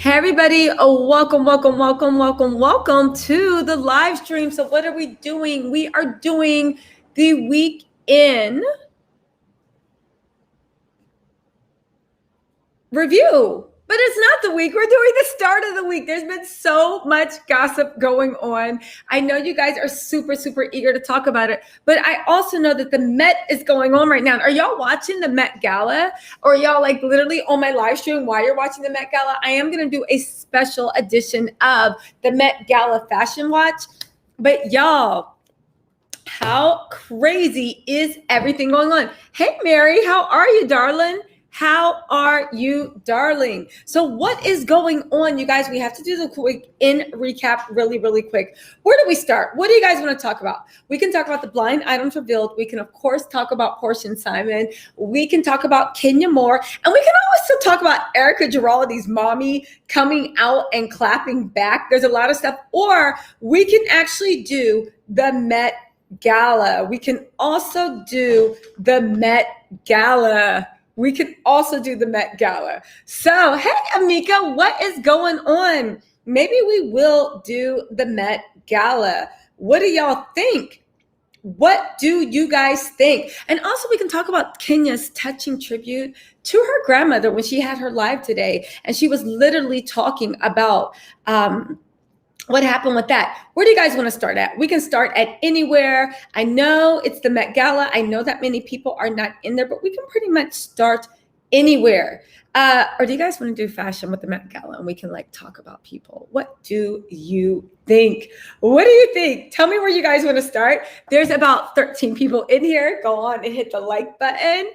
Hey everybody, welcome to the live stream. So what are we doing? We are doing the week in review. But it's not the week. We're doing the start of the week. There's been so much gossip going on. I know you guys are super, super eager to talk about it, but I also know that the Met is going on right now. Are y'all watching the Met Gala? Or y'all like literally on my live stream while you're watching the Met Gala? I am going to do a special edition of the Met Gala Fashion Watch. But y'all, how crazy is everything going on? Hey, Mary, how are you, darling? How are you, darling? So what is going on, you guys? We have to do the quick recap really, really quick. Where do we start? What do you guys want to talk about? We can talk about the blind items revealed. We can, of course, talk about Porsha and Simon. We can talk about Kenya Moore. And we can also talk about Erika Girardi's mommy coming out and clapping back. There's a lot of stuff. Or we can actually do the Met Gala. We can also do the Met Gala. We can also do the Met Gala. So, hey, Amika, what is going on? Maybe we will do the Met Gala. What do y'all think? What do you guys think? And also we can talk about Kenya's touching tribute to her grandmother when she had her live today. And she was literally talking about what happened with that. Where do you guys want to start at? We can start at anywhere. I know it's the Met Gala. I know that many people are not in there, but we can pretty much start anywhere. Or do you guys want to do fashion with the Met Gala and we can like talk about people? What do you think? What do you think? Tell me where you guys want to start. There's about 13 people in here. Go on and hit the like button.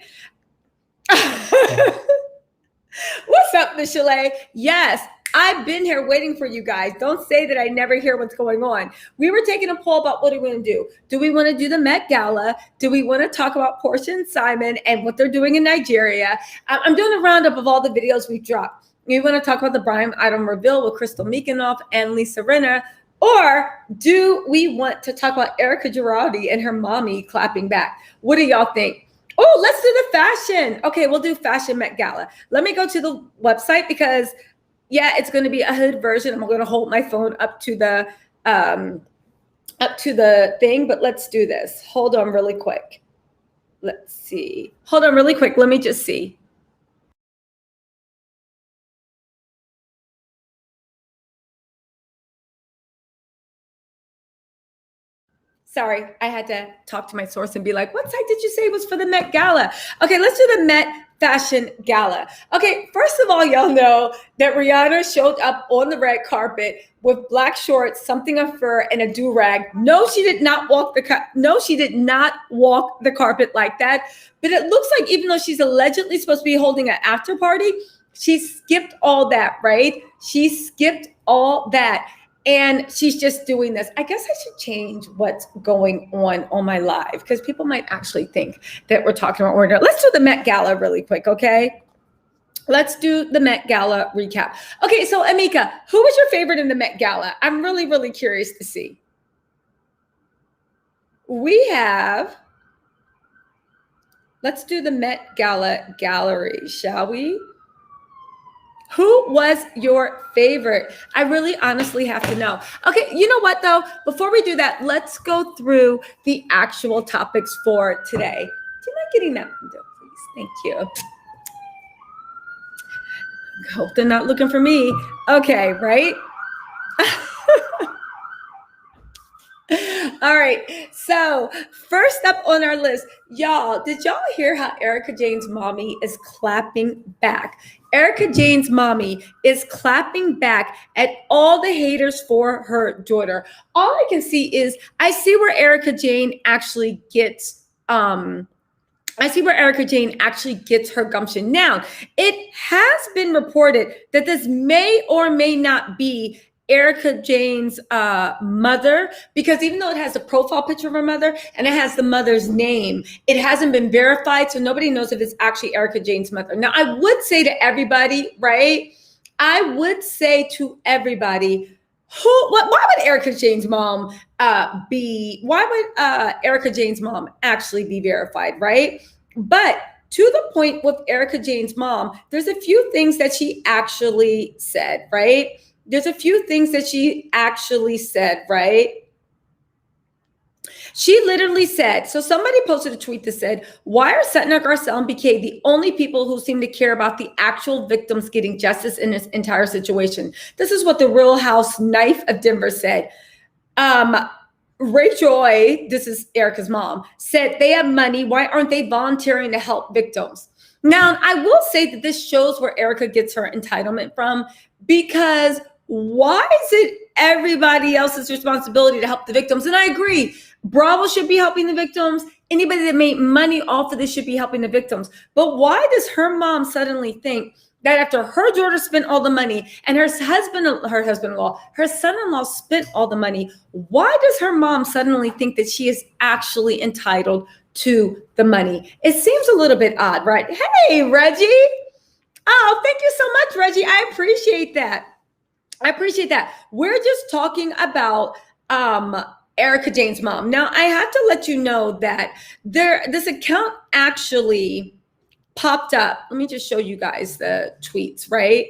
What's up, Michelle? Yes. I've been here waiting for you guys. Don't say that I never hear what's going on. We were taking a poll about what do we want to do. Do we want to do the Met Gala? Do we want to talk about Porsha and Simon and what they're doing in Nigeria? I'm doing a roundup of all the videos we've dropped. We want to talk about the blind item reveal with Crystal Mikanoff and Lisa Rinna. Or do we want to talk about Erika Girardi and her mommy clapping back? What do y'all think? Oh, let's do the fashion. Okay, we'll do fashion Met Gala. Let me go to the website because yeah, it's going to be a hood version. I'm going to hold my phone up to the thing, but let's do this. Hold on really quick. Let's see. Hold on really quick. Let me just see. Sorry, I had to talk to my source and be like, what site did you say was for the Met Gala? Okay, let's do the Met Fashion Gala. Okay, first of all, y'all know that Rihanna showed up on the red carpet with black shorts, something of fur, and a do-rag. No, she did not walk the carpet like that. But it looks like even though she's allegedly supposed to be holding an after party, she skipped all that, right? She skipped all that. And she's just doing this. I guess I should change what's going on my live because people might actually think that we're talking about order. Let's do the Met Gala really quick, okay? Let's do the Met Gala recap. Okay, so Amika, who was your favorite in the Met Gala? I'm really, really curious to see. We have, let's do the Met Gala gallery, shall we? Who was your favorite? I really honestly have to know. Okay, you know what though? Before we do that, let's go through the actual topics for today. Do you mind getting that window, please? Thank you. Hope they're not looking for me. Okay, right? All right, so first up on our list, y'all, did y'all hear how Erika Jayne's mommy is clapping back? Erika Jayne's mommy is clapping back at all the haters for her daughter. All I can see is, I see where Erika Jayne actually gets her gumption. Now, it has been reported that this may or may not be Erika Jayne's mother, because even though it has a profile picture of her mother and it has the mother's name, it hasn't been verified, so nobody knows if it's actually Erika Jayne's mother. Now, I would say to everybody, right? I would say to everybody, why would Erika Jayne's mom why would Erika Jayne's mom actually be verified, right? But to the point with Erika Jayne's mom, there's a few things that she actually said, right? There's a few things that she actually said, right? She literally said, so somebody posted a tweet that said, why are Sutton, Garcelle, and BK the only people who seem to care about the actual victims getting justice in this entire situation? This is what the Real House Knife of Denver said. Ray Joy, this is Erika's mom, said they have money. Why aren't they volunteering to help victims? Now, I will say that this shows where Erika gets her entitlement from, because why is it everybody else's responsibility to help the victims? And I agree. Bravo should be helping the victims. Anybody that made money off of this should be helping the victims. But why does her mom suddenly think that after her daughter spent all the money and her husband-in-law, her son-in-law spent all the money, why does her mom suddenly think that she is actually entitled to the money? It seems a little bit odd, right? Hey, Reggie. Oh, thank you so much, Reggie. I appreciate that. We're just talking about Erika Jayne's mom. Now, I have to let you know that this account actually popped up. Let me just show you guys the tweets, right?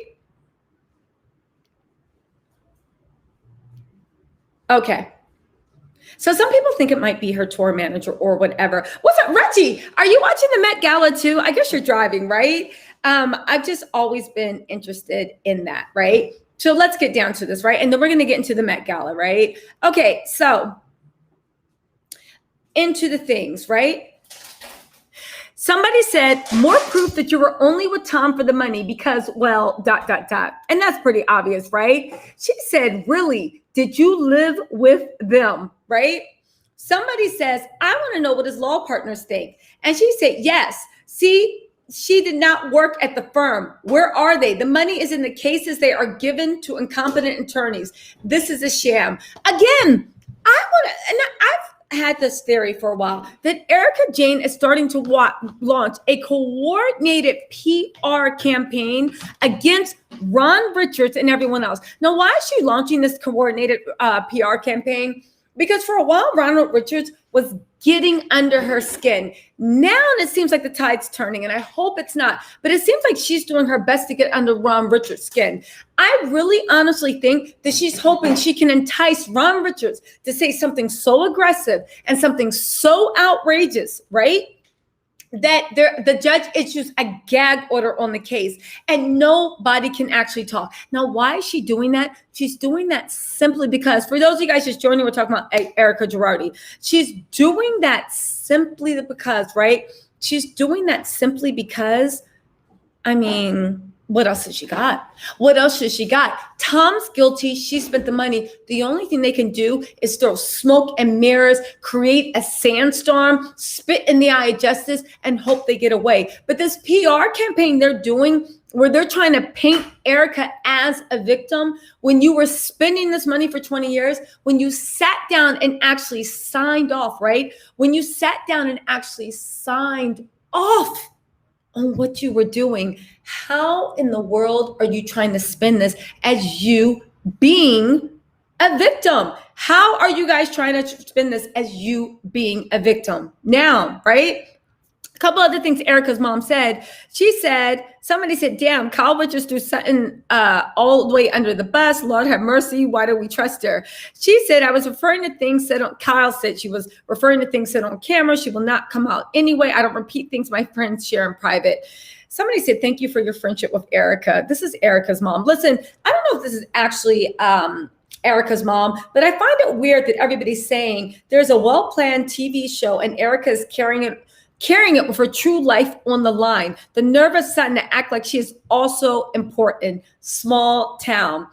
Okay. So some people think it might be her tour manager or whatever. What's up, Reggie? Are you watching the Met Gala too? I guess you're driving, right? I've just always been interested in that, right? So let's get down to this, right? And then we're going to get into the Met Gala, right? Okay, so into the things, right? Somebody said, more proof that you were only with Tom for the money because, well, ... And that's pretty obvious, right? She said, really, did you live with them, right? Somebody says, I want to know what his law partners think. And she said, yes. See, she did not work at the firm. Where are they? The money is in the cases they are given to incompetent attorneys. This is a sham. Again, I've had this theory for a while that Erika Jayne is starting to launch a coordinated PR campaign against Ron Richards and everyone else. Now, why is she launching this coordinated PR campaign? Because for a while, Ronald Richards was getting under her skin. Now it seems like the tide's turning, and I hope it's not. But it seems like she's doing her best to get under Ron Richards' skin. I really honestly think that she's hoping she can entice Ron Richards to say something so aggressive and something so outrageous, right? That the judge issues a gag order on the case and nobody can actually talk. Now, why is she doing that? She's doing that simply because, for those of you guys just joining, we're talking about Erika Girardi. She's doing that simply because, right? She's doing that simply because, what else has she got? What else has she got? Tom's guilty. She spent the money. The only thing they can do is throw smoke and mirrors, create a sandstorm, spit in the eye of justice, and hope they get away. But this PR campaign they're doing, where they're trying to paint Erika as a victim, when you were spending this money for 20 years, when you sat down and actually signed off, right? When you sat down and actually signed off on what you were doing, how in the world are you trying to spin this as you being a victim? How are you guys trying to spin this as you being a victim? Now, right? A couple other things Erika's mom said. Somebody said, damn, Kyle Richards threw Sutton all the way under the bus. Lord have mercy. Why do we trust her? She said, I was referring to things said on, Kyle said she was referring to things said on camera. She will not come out anyway. I don't repeat things my friends share in private. Somebody said, thank you for your friendship with Erika. This is Erika's mom. Listen, I don't know if this is actually Erika's mom, but I find it weird that everybody's saying there's a well-planned TV show and Erika's carrying it with her true life on the line. The nervous Sutton to act like she is also important. Small town.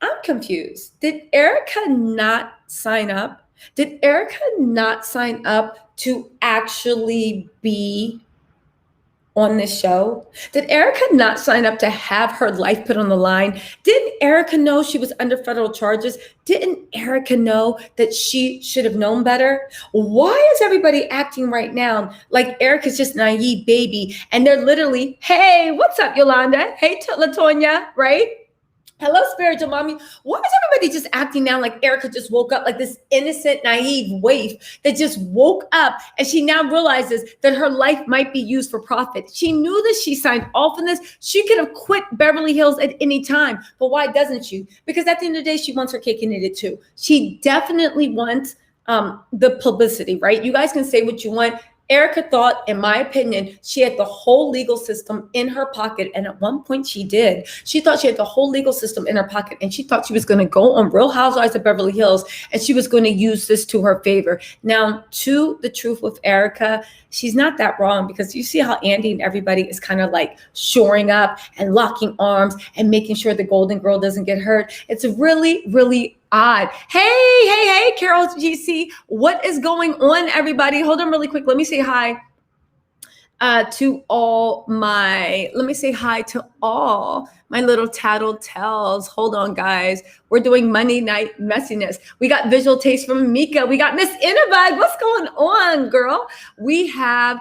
I'm confused. Did Erika not sign up? Did Erika not sign up to actually be on this show? Did Erika not sign up to have her life put on the line? Didn't Erika know she was under federal charges? Didn't Erika know that she should have known better? Why is everybody acting right now like Erika's just naive baby and they're literally, hey, what's up, Yolanda? Hey, LaTonya, right? Hello, spiritual mommy. Why is everybody just acting now like Erika just woke up, like this innocent, naive waif that just woke up and she now realizes that her life might be used for profit? She knew that she signed off on this. She could have quit Beverly Hills at any time, but why doesn't she? Because at the end of the day, she wants her cake and eat it too. She definitely wants the publicity, right? You guys can say what you want. Erika thought, in my opinion, she had the whole legal system in her pocket. And at one point she did. She thought she had the whole legal system in her pocket. And she thought she was going to go on Real Housewives of Beverly Hills and she was going to use this to her favor. Now, to the truth with Erika, she's not that wrong, because you see how Andy and everybody is kind of like shoring up and locking arms and making sure the Golden Girl doesn't get hurt. It's really, really odd. Hey, Carol GC, what is going on, everybody? Hold on really quick. Let me say hi to all my little Tattle Tells. Hold on, guys. We're doing Monday Night Messiness. We got visual taste from Mika. We got Miss Innabag. What's going on, girl? We have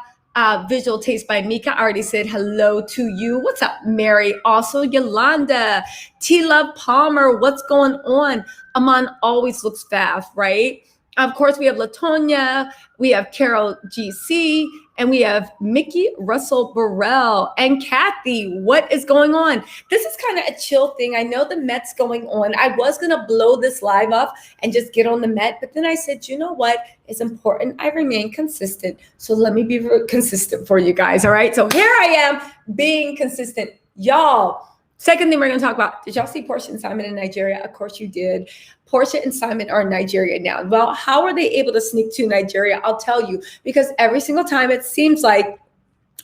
visual taste by Mika. I already said hello to you. What's up, Mary? Also, Yolanda. T-Love Palmer. What's going on? Aman always looks fast, right? Of course, we have Latonya. We have Carol GC. And we have Mickey Russell Burrell and Kathy. What is going on? This is kind of a chill thing. I know the Met's going on. I was going to blow this live up and just get on the Met. But then I said, you know what? It's important I remain consistent. So let me be consistent for you guys. All right. So here I am being consistent. Y'all. Second thing we're going to talk about. Did y'all see Porsha and Simon in Nigeria? Of course you did. Porsha and Simon are in Nigeria now. Well, how are they able to sneak to Nigeria? I'll tell you, because every single time it seems like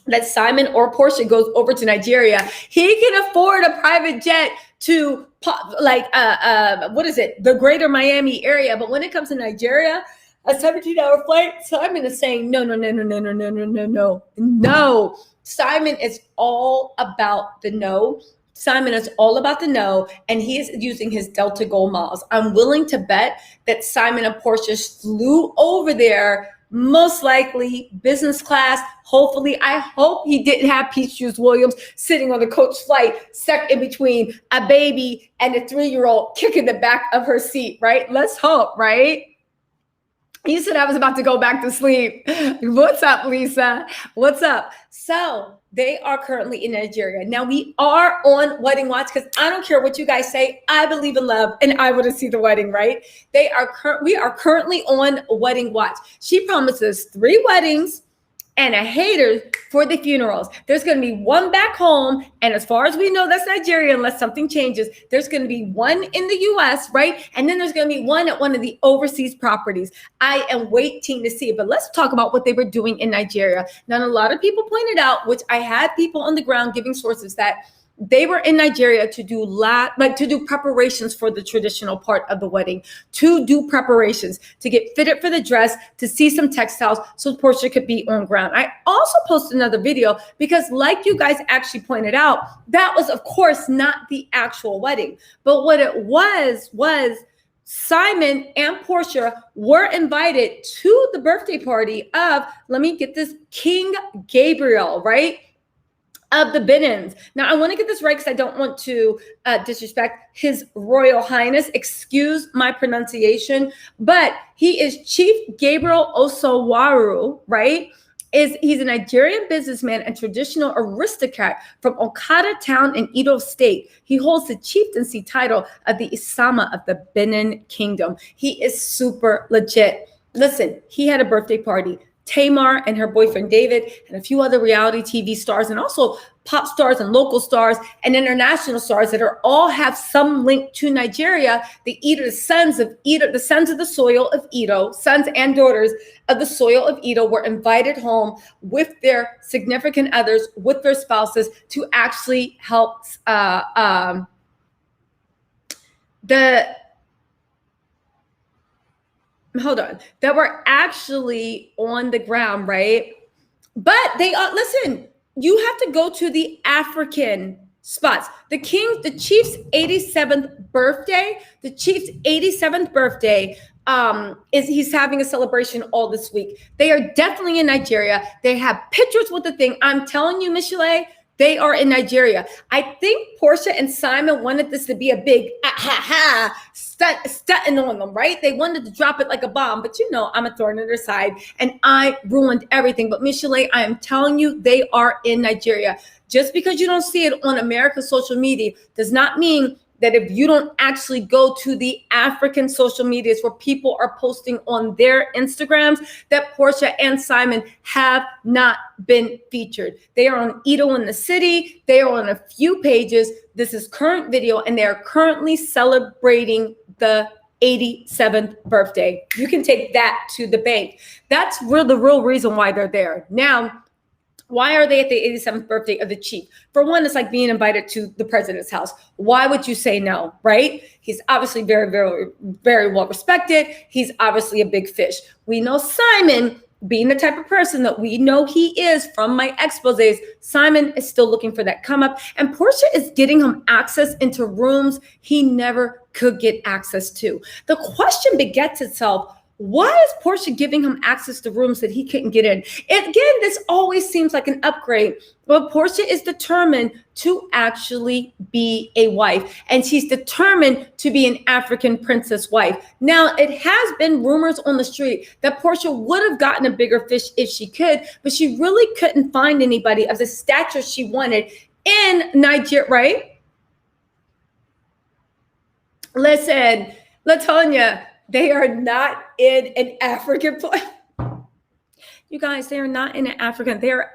that Simon or Porsha goes over to Nigeria, he can afford a private jet to the greater Miami area. But when it comes to Nigeria, a 17-hour flight, Simon is saying, no. Simon is all about the no. Simon is all about the no, and he is using his Delta Gold miles. I'm willing to bet that Simon and Porsha flew over there, most likely business class. Hopefully, I hope he didn't have Peach Juice Williams sitting on the coach flight, stuck in between a baby and a 3-year-old kicking the back of her seat, right? Let's hope, right? You said I was about to go back to sleep. What's up, Lisa? What's up? So they are currently in Nigeria. Now we are on wedding watch, because I don't care what you guys say. I believe in love and I want to see the wedding, right? We are currently on wedding watch. She promises 3 weddings and a hater for the funerals. There's going to be one back home. And as far as we know, that's Nigeria, unless something changes. There's going to be one in the US, right? And then there's going to be one at one of the overseas properties. I am waiting to see it. But let's talk about what they were doing in Nigeria. Now, a lot of people pointed out, which I had people on the ground giving sources, that they were in Nigeria to do preparations for the traditional part of the wedding, to do preparations, to get fitted for the dress, to see some textiles so Porsha could be on ground. I also posted another video because, like you guys actually pointed out, that was, of course, not the actual wedding. But what it was Simon and Porsha were invited to the birthday party of, let me get this, King Gabriel, right? Of the Benins. Now, I want to get this right because I don't want to disrespect His Royal Highness. Excuse my pronunciation, but he is Chief Gabriel Osowaru, right? He's a Nigerian businessman and traditional aristocrat from Okada Town in Edo State. He holds the chieftaincy title of the Isama of the Benin Kingdom. He is super legit. Listen, he had a birthday party. Tamar and her boyfriend David and a few other reality TV stars, and also pop stars and local stars and international stars that all have some link to Nigeria. The sons of the soil of Edo, sons and daughters of the soil of Edo, were invited home with their significant others, with their spouses, to actually help that were actually on the ground, right? But they listen, you have to go to the African spots. The chief's 87th birthday, he's having a celebration all this week. They are definitely in Nigeria. They have pictures with the thing. I'm telling you, Michelle, They are in Nigeria. I think Porsha and Simon wanted this to be a big stunting on them, right? They wanted to drop it like a bomb, but you know I'm a thorn in their side, and I ruined everything. But Michelle, I am telling you, they are in Nigeria. Just because you don't see it on America's social media does not mean that if you don't actually go to the African social medias where people are posting on their Instagrams, that Porsha and Simon have not been featured. They are on Ito in the City. They are on a few pages. This is current video, and they are currently celebrating the 87th birthday. You can take that to the bank. That's the real reason why they're there. Now, why are they at the 87th birthday of the chief? For one, it's like being invited to the president's house. Why would you say no, right? He's obviously very, very, very well respected. He's obviously a big fish. We know Simon, being the type of person that we know he is from my exposés, Simon is still looking for that come up. And Porsha is getting him access into rooms he never could get access to. The question begets itself. Why is Porsha giving him access to rooms that he couldn't get in? Again, this always seems like an upgrade. But Porsha is determined to actually be a wife, and she's determined to be an African princess wife. Now, it has been rumors on the street that Porsha would have gotten a bigger fish if she could, but she really couldn't find anybody of the stature she wanted in Nigeria, right? Listen, LaTonya, they are not in an African place. You guys, they are not in an African. They are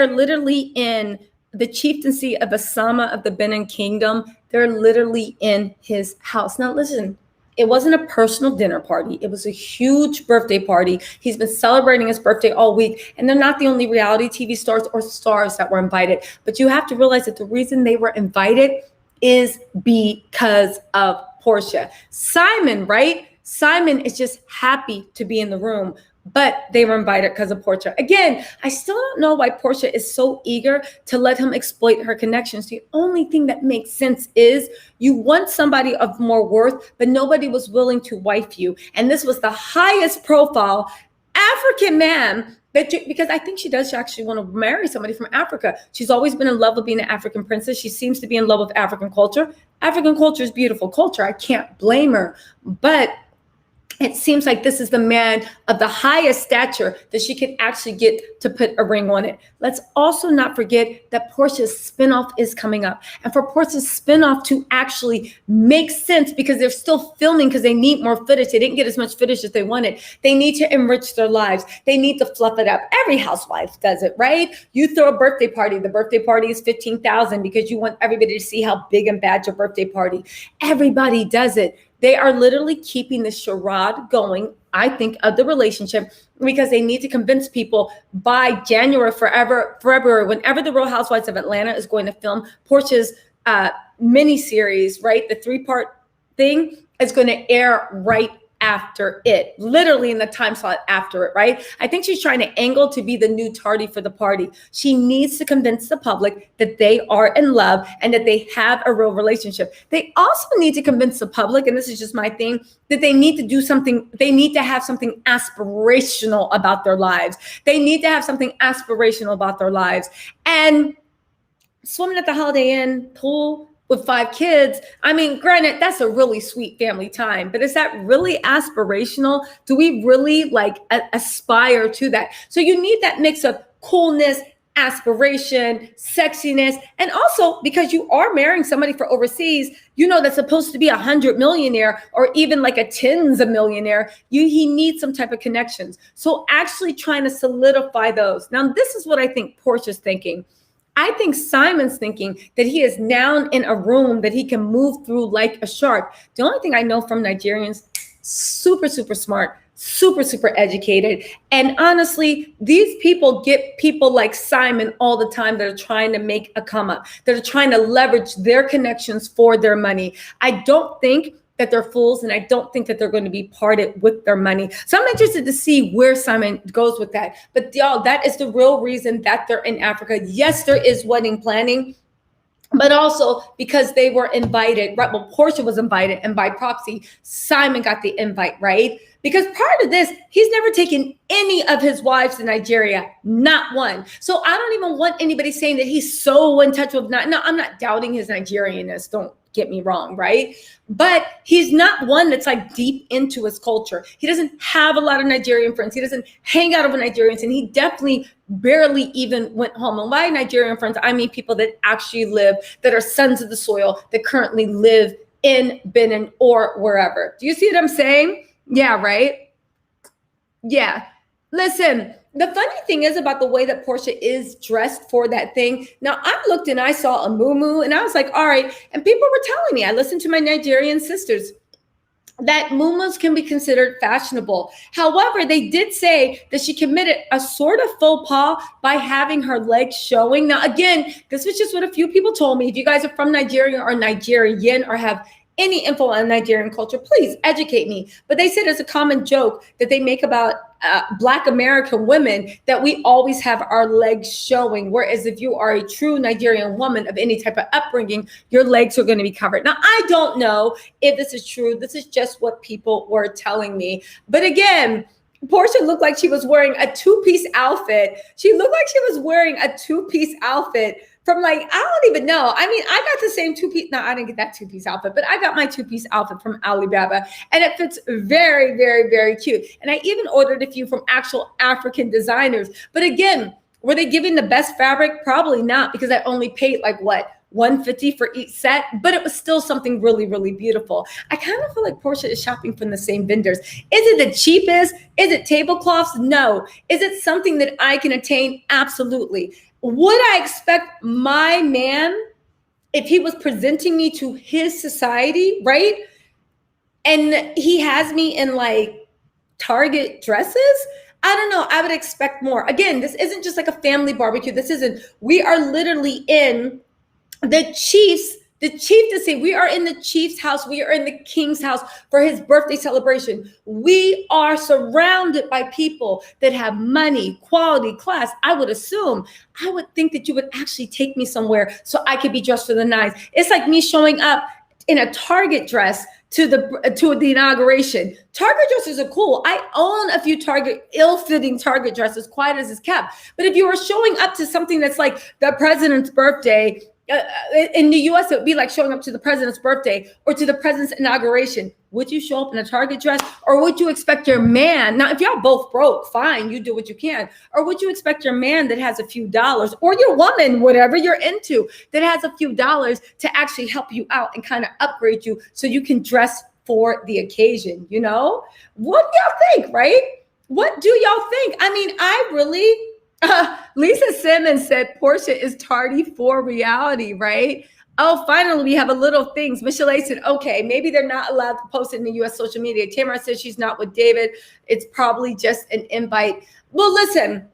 literally in the chieftaincy of Osama of the Benin Kingdom. They're literally in his house. Now, listen, it wasn't a personal dinner party. It was a huge birthday party. He's been celebrating his birthday all week. And they're not the only reality TV stars or stars that were invited. But you have to realize that the reason they were invited is because of Porsha. Simon, right? Simon is just happy to be in the room, but they were invited because of Porsha. Again, I still don't know why Porsha is so eager to let him exploit her connections. The only thing that makes sense is you want somebody of more worth, but nobody was willing to wife you. And this was the highest profile African man because I think she does actually want to marry somebody from Africa. She's always been in love with being an African princess. She seems to be in love with African culture. African culture is beautiful culture. I can't blame her. But it seems like this is the man of the highest stature that she can actually get to put a ring on it. Let's also not forget that Porsha's spinoff is coming up. And for Porsha's spinoff to actually make sense, because they're still filming because they need more footage. They didn't get as much footage as they wanted. They need to enrich their lives. They need to fluff it up. Every housewife does it, right? You throw a birthday party. The birthday party is $15,000 because you want everybody to see how big and bad your birthday party. Everybody does it. They are literally keeping the charade going, I think, of the relationship because they need to convince people by January, February, whenever the Real Housewives of Atlanta is going to film Porsha's mini-series, right? The 3-part thing is going to air right after it, literally in the time slot after it, right? I think she's trying to angle to be the new tardy for the party. She needs to convince the public that they are in love and that they have a real relationship. They also need to convince the public, and this is just my thing, that they need to do something. They need to have something aspirational about their lives. They need to have something aspirational about their lives. And swimming at the Holiday Inn pool with 5 kids, I mean, granted, that's a really sweet family time, but is that really aspirational? Do we really aspire to that? So you need that mix of coolness, aspiration, sexiness, and also because you are marrying somebody for overseas, you know, that's supposed to be 100 millionaire or even like a tens of millionaire. He needs some type of connections. So actually trying to solidify those. Now, this is what I think Porsha's thinking. I think Simon's thinking that he is now in a room that he can move through like a shark. The only thing I know from Nigerians, super, super smart, super, super educated. And honestly, these people get people like Simon all the time that are trying to make a come up, that are trying to leverage their connections for their money. I don't think that they're fools, and I don't think that they're going to be parted with their money. So I'm interested to see where Simon goes with that. But y'all, that is the real reason that they're in Africa. Yes, there is wedding planning, but also because they were invited, right? Well, Porsha was invited, and by proxy, Simon got the invite, right? Because prior to this, he's never taken any of his wives to Nigeria, not one. So I don't even want anybody saying that he's so in touch with, no, I'm not doubting his Nigerianness, don't get me wrong, right? But he's not one that's like deep into his culture. He doesn't have a lot of Nigerian friends. He doesn't hang out with Nigerians, and he definitely barely even went home. And by Nigerian friends, I mean people that actually live, that are sons of the soil, that currently live in Benin or wherever. Do you see what I'm saying? Yeah, right? Yeah. Listen, the funny thing is about the way that Porsha is dressed for that thing. Now, I looked and I saw a muumuu and I was like, all right. And people were telling me, I listened to my Nigerian sisters, that muumuus can be considered fashionable. However, they did say that she committed a sort of faux pas by having her legs showing. Now, again, this was just what a few people told me. If you guys are from Nigeria or Nigerian or have any info on Nigerian culture, please educate me. But they said it's a common joke that they make about Black American women that we always have our legs showing. Whereas if you are a true Nigerian woman of any type of upbringing, your legs are going to be covered. Now, I don't know if this is true. This is just what people were telling me. But again, Porsha looked like she was wearing a two-piece outfit. She looked like she was wearing a two-piece outfit from like, I don't even know. I mean, I got the same two-piece. No, I didn't get that two-piece outfit, but I got my two-piece outfit from Alibaba, and it fits very, very, very cute. And I even ordered a few from actual African designers. But again, were they giving the best fabric? Probably not, because I only paid like what? $150 for each set, but it was still something really, really beautiful. I kind of feel like Porsha is shopping from the same vendors. Is it the cheapest? Is it tablecloths? No. Is it something that I can attain? Absolutely. Would I expect my man, if he was presenting me to his society, right? And he has me in like Target dresses? I don't know. I would expect more. Again, this isn't just like a family barbecue. We are literally in the chieftaincy. We are in the chief's house. We are in the king's house for his birthday celebration. We are surrounded by people that have money, quality, class. I would think that you would actually take me somewhere so I could be dressed for the nines. It's like me showing up in a Target dress to the inauguration. Target dresses are cool. I own a few ill-fitting Target dresses, quiet as it's kept. But if you are showing up to something that's like the president's birthday, in the US, it would be like showing up to the president's birthday or to the president's inauguration. Would you show up in a Target dress, or would you expect your man? Now, if y'all both broke, fine, you do what you can. Or would you expect your man that has a few dollars, or your woman, whatever you're into, that has a few dollars to actually help you out and kind of upgrade you so you can dress for the occasion? You know, what do y'all think, right? What do y'all think? I mean, I really... Lisa Simmons said Porsha is tardy for reality, right? Oh, finally, we have a little things. Michelle A said, okay, maybe they're not allowed to post it in the U.S. social media. Tamara says she's not with David. It's probably just an invite. Well, listen,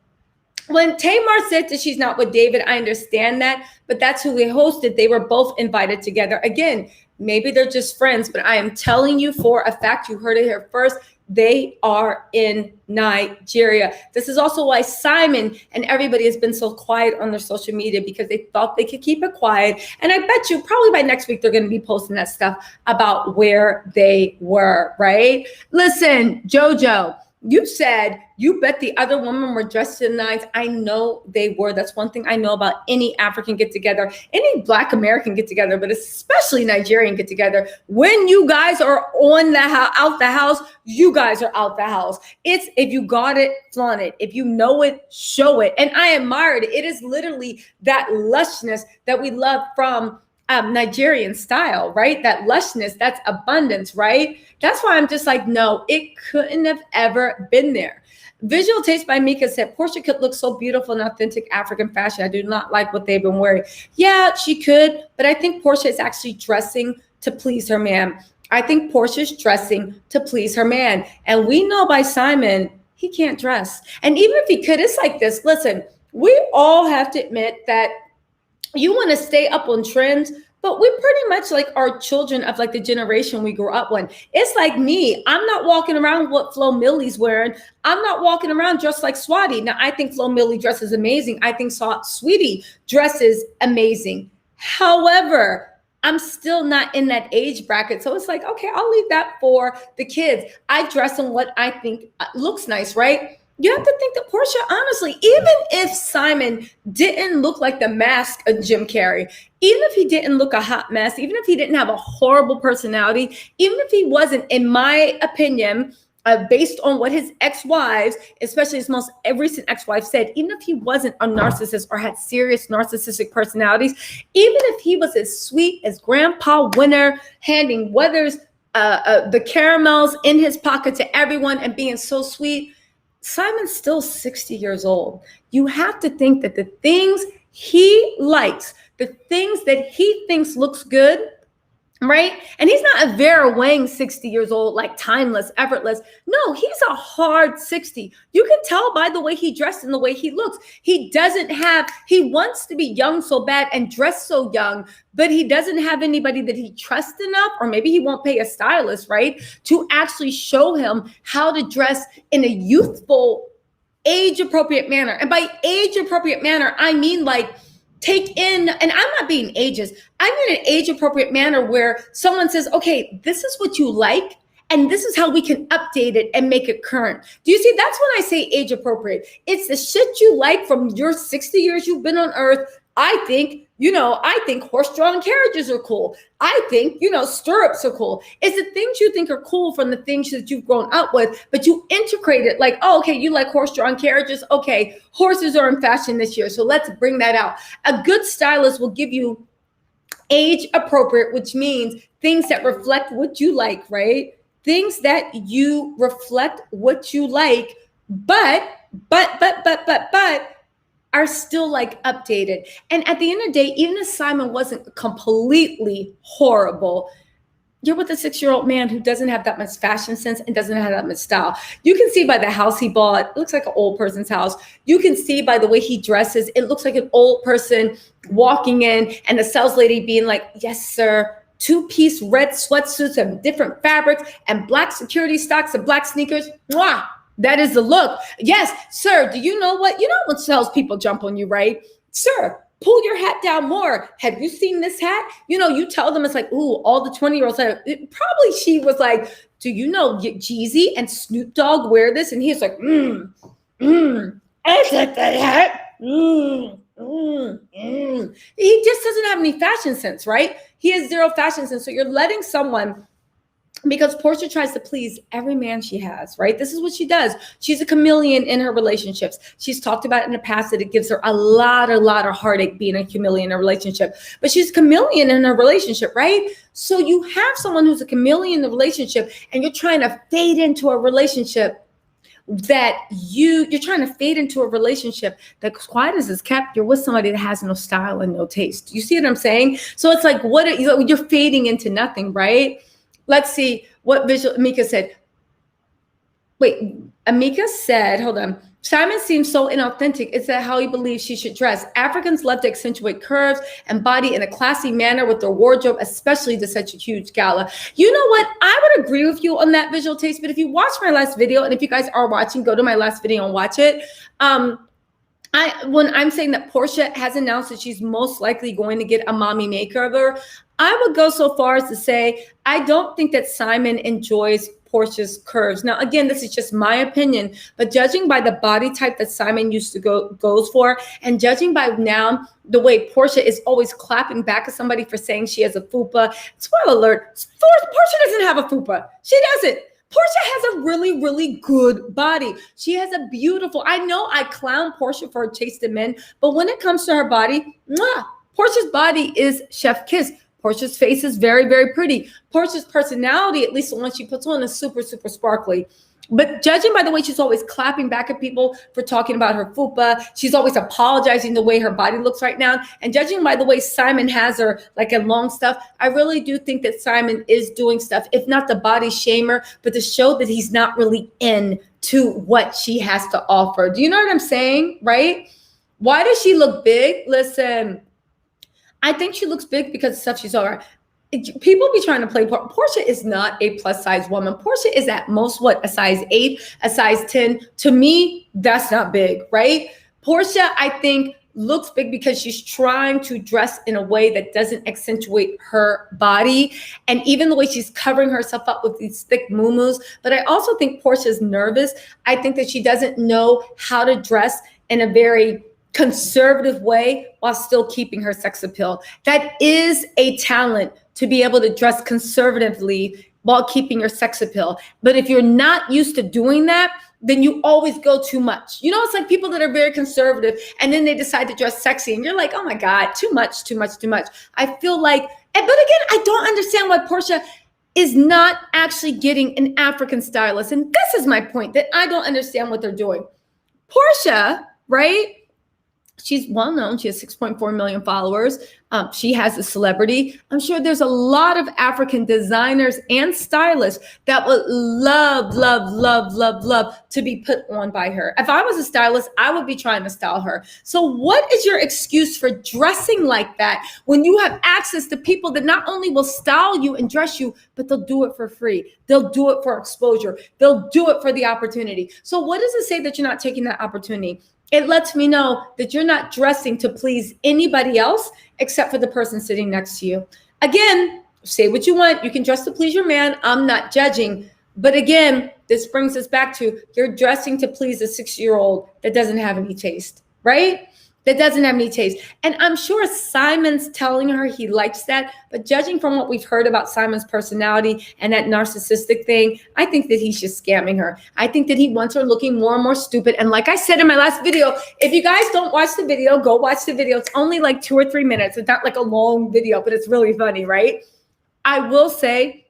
when Tamar said that she's not with David, I understand that, but that's who they hosted. They were both invited together. Again, maybe they're just friends, but I am telling you for a fact, you heard it here first, they are in Nigeria. This is also why Simon and everybody has been so quiet on their social media, because they thought they could keep it quiet. And I bet you probably by next week, they're going to be posting that stuff about where they were, right? Listen, JoJo, you said you bet the other women were dressed to the nines. I know they were. That's one thing I know about any African get together, any Black American get together, but especially Nigerian get together. When you guys are out the house, you guys are out the house. It's if you got it, flaunt it. If you know it, show it. And I admired it. It is literally that lushness that we love from Nigerian style, right? That lushness, that's abundance, right? That's why I'm just like, no, it couldn't have ever been there. Visual Taste by Mika said, Porsha could look so beautiful in authentic African fashion. I do not like what they've been wearing. Yeah, she could, but I think Porsha is actually dressing to please her man. I think Porsha's dressing to please her man. And we know by Simon, he can't dress. And even if he could, it's like this. Listen, we all have to admit that you want to stay up on trends, but we pretty much like are children of like the generation we grew up with. It's like me. I'm not walking around what Flo Millie's wearing. I'm not walking around dressed like Swati. Now, I think Flo Millie dresses amazing. I think Sweetie dresses amazing. However, I'm still not in that age bracket. So it's like, okay, I'll leave that for the kids. I dress in what I think looks nice, right? You have to think that Porsha, honestly, even if Simon didn't look like the mask of Jim Carrey, even if he didn't look a hot mess, even if he didn't have a horrible personality, even if he wasn't, in my opinion, based on what his ex-wives, especially his most recent ex-wife, said, even if he wasn't a narcissist or had serious narcissistic personalities, even if he was as sweet as Grandpa Winter, handing Weathers the caramels in his pocket to everyone and being so sweet, Simon's still 60 years old. You have to think that the things he likes, the things that he thinks looks good, right? And he's not a Vera Wang 60 years old, like timeless, effortless. No, he's a hard 60. You can tell by the way he dressed and the way he looks. He wants to be young so bad and dress so young, but he doesn't have anybody that he trusts enough, or maybe he won't pay a stylist, right, to actually show him how to dress in a youthful, age-appropriate manner. And by age-appropriate manner, I mean like, take in, and I'm not being ageist, I'm in an age-appropriate manner where someone says, okay, this is what you like, and this is how we can update it and make it current. Do you see? That's when I say age-appropriate. It's the shit you like from your 60 years you've been on earth. I think horse-drawn carriages are cool. I think, stirrups are cool. It's the things you think are cool from the things that you've grown up with, but you integrate it like, oh, okay, you like horse-drawn carriages? Okay, horses are in fashion this year, so let's bring that out. A good stylist will give you age-appropriate, which means things that reflect what you like, right? Things that you reflect what you like, but are still like updated. And at the end of the day, even if Simon wasn't completely horrible, you're with a 6-year-old man who doesn't have that much fashion sense and doesn't have that much style. You can see by the house he bought, it looks like an old person's house. You can see by the way he dresses, it looks like an old person walking in, and the sales lady being like, yes, sir, 2-piece red sweatsuits of different fabrics and black security stocks and black sneakers. Mwah! That is the look. Yes, sir. Do you know what? You know when salespeople jump on you, right? Sir, pull your hat down more. Have you seen this hat? You tell them, it's like, ooh, all the 20-year-olds have. Probably she was like, do you know Jeezy and Snoop Dogg wear this? And he's like, I like that hat. He just doesn't have any fashion sense, right? He has zero fashion sense. So you're letting someone, because Porsha tries to please every man she has, right? This is what she does. She's a chameleon in her relationships. She's talked about in the past that it gives her a lot of heartache being a chameleon in a relationship. But she's a chameleon in her relationship, right? So you have someone who's a chameleon in the relationship, and you're trying to fade into a relationship that you're trying to fade into a relationship that, quiet as is kept, you're with somebody that has no style and no taste. You see what I'm saying? So it's like, you're fading into nothing, right? Let's see what visual Amika said. Wait, Amika said, hold on. Simon seems so inauthentic. Is that how he believes she should dress? Africans love to accentuate curves and body in a classy manner with their wardrobe, especially to such a huge gala. You know what? I would agree with you on that visual taste, but if you watch my last video, and if you guys are watching, go to my last video and watch it. When I'm saying that Porsha has announced that she's most likely going to get a mommy makeover, I would go so far as to say, I don't think that Simon enjoys Porsha's curves. Now, again, this is just my opinion, but judging by the body type that Simon used to goes for, and judging by now the way Porsha is always clapping back at somebody for saying she has a fupa. Spoiler alert, Porsha doesn't have a fupa. She doesn't. Porsha has a really, really good body. She has a beautiful, I know I clown Porsha for her taste in men, but when it comes to her body, Porsha's body is chef kiss. Porsha's face is very, very pretty. Porsha's personality, at least the one she puts on, is super, super sparkly. But judging by the way she's always clapping back at people for talking about her fupa, she's always apologizing the way her body looks right now. And judging by the way Simon has her like in long stuff, I really do think that Simon is doing stuff, if not the body shamer, but to show that he's not really into what she has to offer. Do you know what I'm saying? Right? Why does she look big? Listen, I think she looks big because of stuff she's over. People be trying to play. Porsha is not a plus size woman. Porsha is at most a size 8, a size 10. To me, that's not big, right? Porsha, I think, looks big because she's trying to dress in a way that doesn't accentuate her body. And even the way she's covering herself up with these thick muumuus. But I also think Porsha's nervous. I think that she doesn't know how to dress in a very conservative way while still keeping her sex appeal. That is a talent, to be able to dress conservatively while keeping your sex appeal. But if you're not used to doing that, then you always go too much. You know, it's like people that are very conservative and then they decide to dress sexy and you're like, oh my God, too much, too much, too much. I feel like, but again, I don't understand why Porsha is not actually getting an African stylist. And this is my point, that I don't understand what they're doing. Porsha, right? She's well known. She has 6.4 million followers. She has a celebrity. I'm sure there's a lot of African designers and stylists that would love, love, love, love, love to be put on by her. If I was a stylist, I would be trying to style her. So what is your excuse for dressing like that when you have access to people that not only will style you and dress you, but they'll do it for free. They'll do it for exposure. They'll do it for the opportunity. So what does it say that you're not taking that opportunity? It lets me know that you're not dressing to please anybody else except for the person sitting next to you. Again, say what you want. You can dress to please your man. I'm not judging. But again, this brings us back to you're dressing to please a 6-year-old that doesn't have any taste, right? That doesn't have any taste. And I'm sure Simon's telling her he likes that. But judging from what we've heard about Simon's personality and that narcissistic thing, I think that he's just scamming her. I think that he wants her looking more and more stupid. And like I said in my last video, if you guys don't watch the video, go watch the video. It's only like 2 or 3 minutes. It's not like a long video, but it's really funny, right? I will say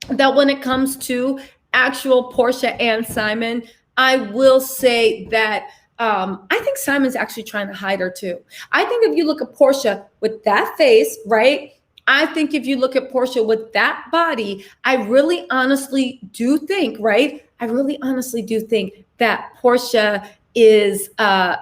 that when it comes to actual Porsha and Simon, I will say that I think Simon's actually trying to hide her too. I think if you look at Porsha with that face, right? I think if you look at Porsha with that body, I really honestly do think, right? I really honestly do think that Porsha is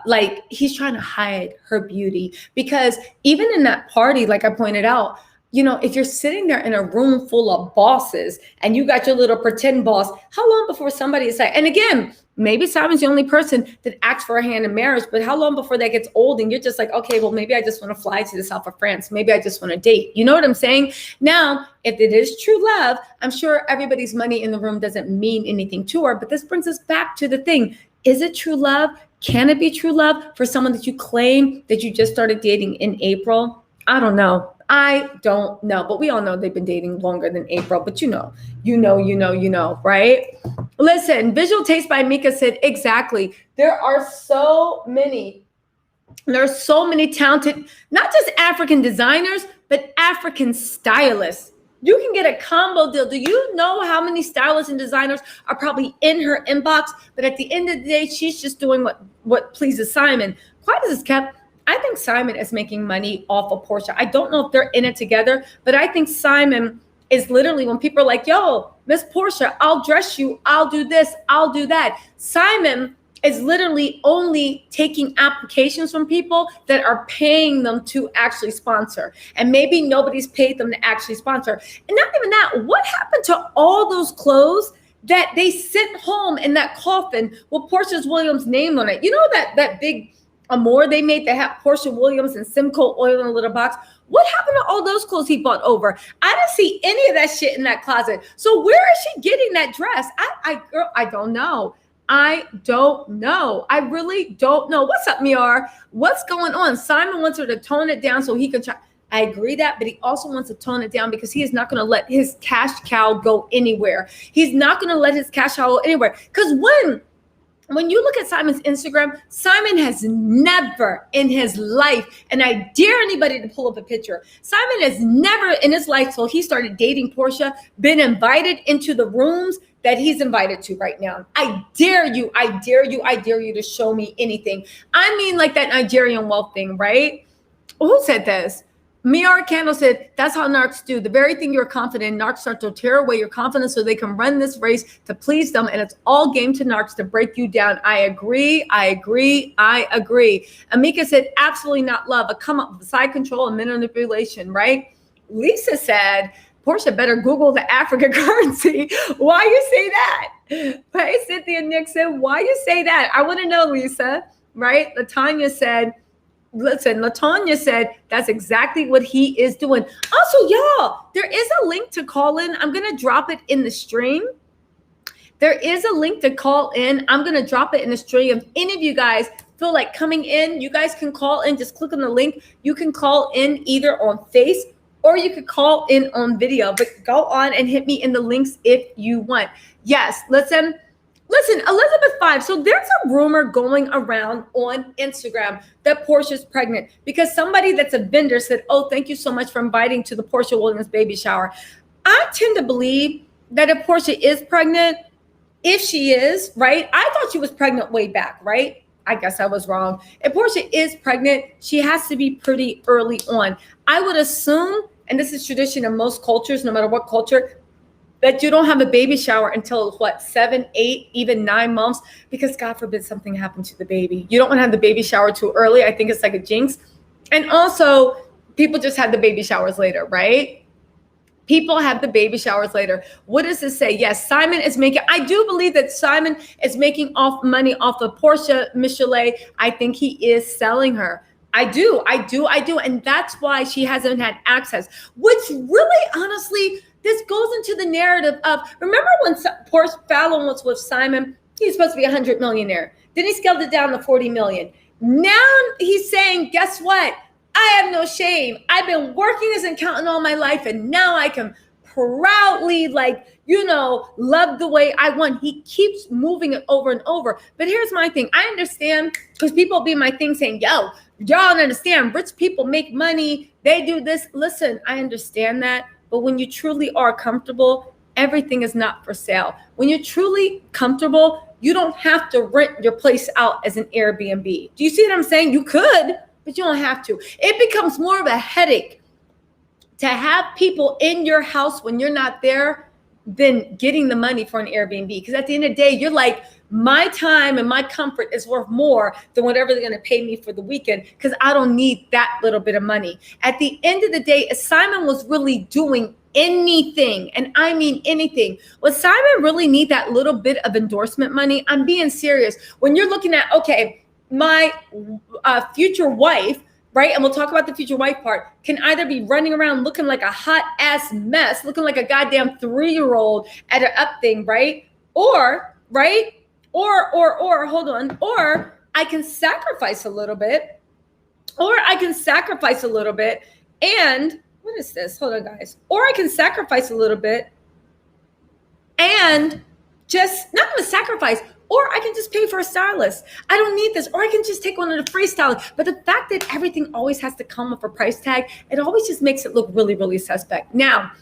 like he's trying to hide her beauty, because even in that party, like I pointed out, you know, if you're sitting there in a room full of bosses and you got your little pretend boss, how long before somebody is like, and again, maybe Simon's the only person that asks for a hand in marriage, but how long before that gets old and you're just like, okay, well, maybe I just want to fly to the south of France. Maybe I just want to date. You know what I'm saying? Now, if it is true love, I'm sure everybody's money in the room doesn't mean anything to her, but this brings us back to the thing. Is it true love? Can it be true love for someone that you claim that you just started dating in April? I don't know. I don't know, but we all know they've been dating longer than April, but you know, right? Listen, Visual Taste by Mika said, exactly. There's so many talented, not just African designers, but African stylists. You can get a combo deal. Do you know how many stylists and designers are probably in her inbox? But at the end of the day, she's just doing what pleases Simon. Quiet as it's kept. I think Simon is making money off of Porsha. I don't know if they're in it together, but I think Simon is literally, when people are like, yo, Miss Porsha, I'll dress you, I'll do this, I'll do that. Simon is literally only taking applications from people that are paying them to actually sponsor. And maybe nobody's paid them to actually sponsor. And not even that, what happened to all those clothes that they sent home in that coffin with Porsha Williams' name on it? You know that big Amore they made that had Porsha Williams and Simcoe oil in a little box? What happened to all those clothes he bought over? I didn't see any of that shit in that closet. So where is she getting that dress? Girl, I don't know. I don't know. I really don't know. What's up, Miar? What's going on? Simon wants her to tone it down so he can try. I agree that, but he also wants to tone it down because he is not going to let his cash cow go anywhere. He's not going to let his cash cow go anywhere. Because when you look at Simon's Instagram, Simon has never in his life, and I dare anybody to pull up a picture, Simon has never in his life, till he started dating Porsha, been invited into the rooms that he's invited to right now. I dare you to show me anything. I mean, like that Nigerian wealth thing, right? Who said this? Miar Candle said, that's how narcs do. The very thing you're confident in, narcs start to tear away your confidence so they can run this race to please them. And it's all game to narcs to break you down. I agree. Amika said, absolutely not love, a come up with side control and manipulation, right? Lisa said, Porsha better Google the African currency. Why you say that? Hey, Cynthia Nixon, why you say that? I want to know, Lisa, right? Latanya said, Listen, LaTonya said that's exactly what he is doing. Also, y'all, there is a link to call in. I'm going to drop it in the stream. There is a link to call in. I'm going to drop it in the stream. If any of you guys feel like coming in, you guys can call in. Just click on the link. You can call in either on Face or you could call in on video. But go on and hit me in the links if you want. Yes, listen, Elizabeth 5. So there's a rumor going around on Instagram that Porsha's pregnant because somebody that's a vendor said, oh, thank you so much for inviting to the Porsha Williams baby shower. I tend to believe that if Porsha is pregnant, if she is, right? I thought she was pregnant way back, right? I guess I was wrong. If Porsha is pregnant, she has to be pretty early on. I would assume, and this is tradition in most cultures, no matter what culture, that you don't have a baby shower until 7, 8, even 9 months, because God forbid something happened to the baby. You don't want to have the baby shower too early. I think it's like a jinx. And also, people just have the baby showers later, right? People have the baby showers later. What does this say? Yes, Simon is making, I do believe that Simon is making money off of Porsha Michelet. I think he is selling her. I do. And that's why she hasn't had access, which really, honestly, this goes into the narrative of, remember when Porsche Fallon was with Simon, he was supposed to be 100 millionaire. Then he scaled it down to 40 million. Now he's saying, guess what? I have no shame. I've been working as an accountant all my life, and now I can proudly, love the way I want. He keeps moving it over and over. But here's my thing. I understand, because people be my thing saying, yo, y'all don't understand. Rich people make money. They do this. Listen, I understand that. But when you truly are comfortable, everything is not for sale. When you're truly comfortable, you don't have to rent your place out as an Airbnb. Do you see what I'm saying? You could, but you don't have to. It becomes more of a headache to have people in your house when you're not there than getting the money for an Airbnb. Because at the end of the day, you're like, my time and my comfort is worth more than whatever they're going to pay me for the weekend, because I don't need that little bit of money. At the end of the day, if Simon was really doing anything, and I mean anything, would Simon really need that little bit of endorsement money? I'm being serious. When you're looking at, okay, my future wife, right? And we'll talk about the future wife part, can either be running around looking like a hot ass mess, looking like a goddamn 3-year-old at an up thing, right? Or, right? Or hold on, or I can sacrifice a little bit, and what is this? Hold on, guys. Or I can sacrifice a little bit and just not going to sacrifice, or I can just pay for a stylist. I don't need this, or I can just take one of the freestyling. But the fact that everything always has to come with a price tag, it always just makes it look really, really suspect. Now,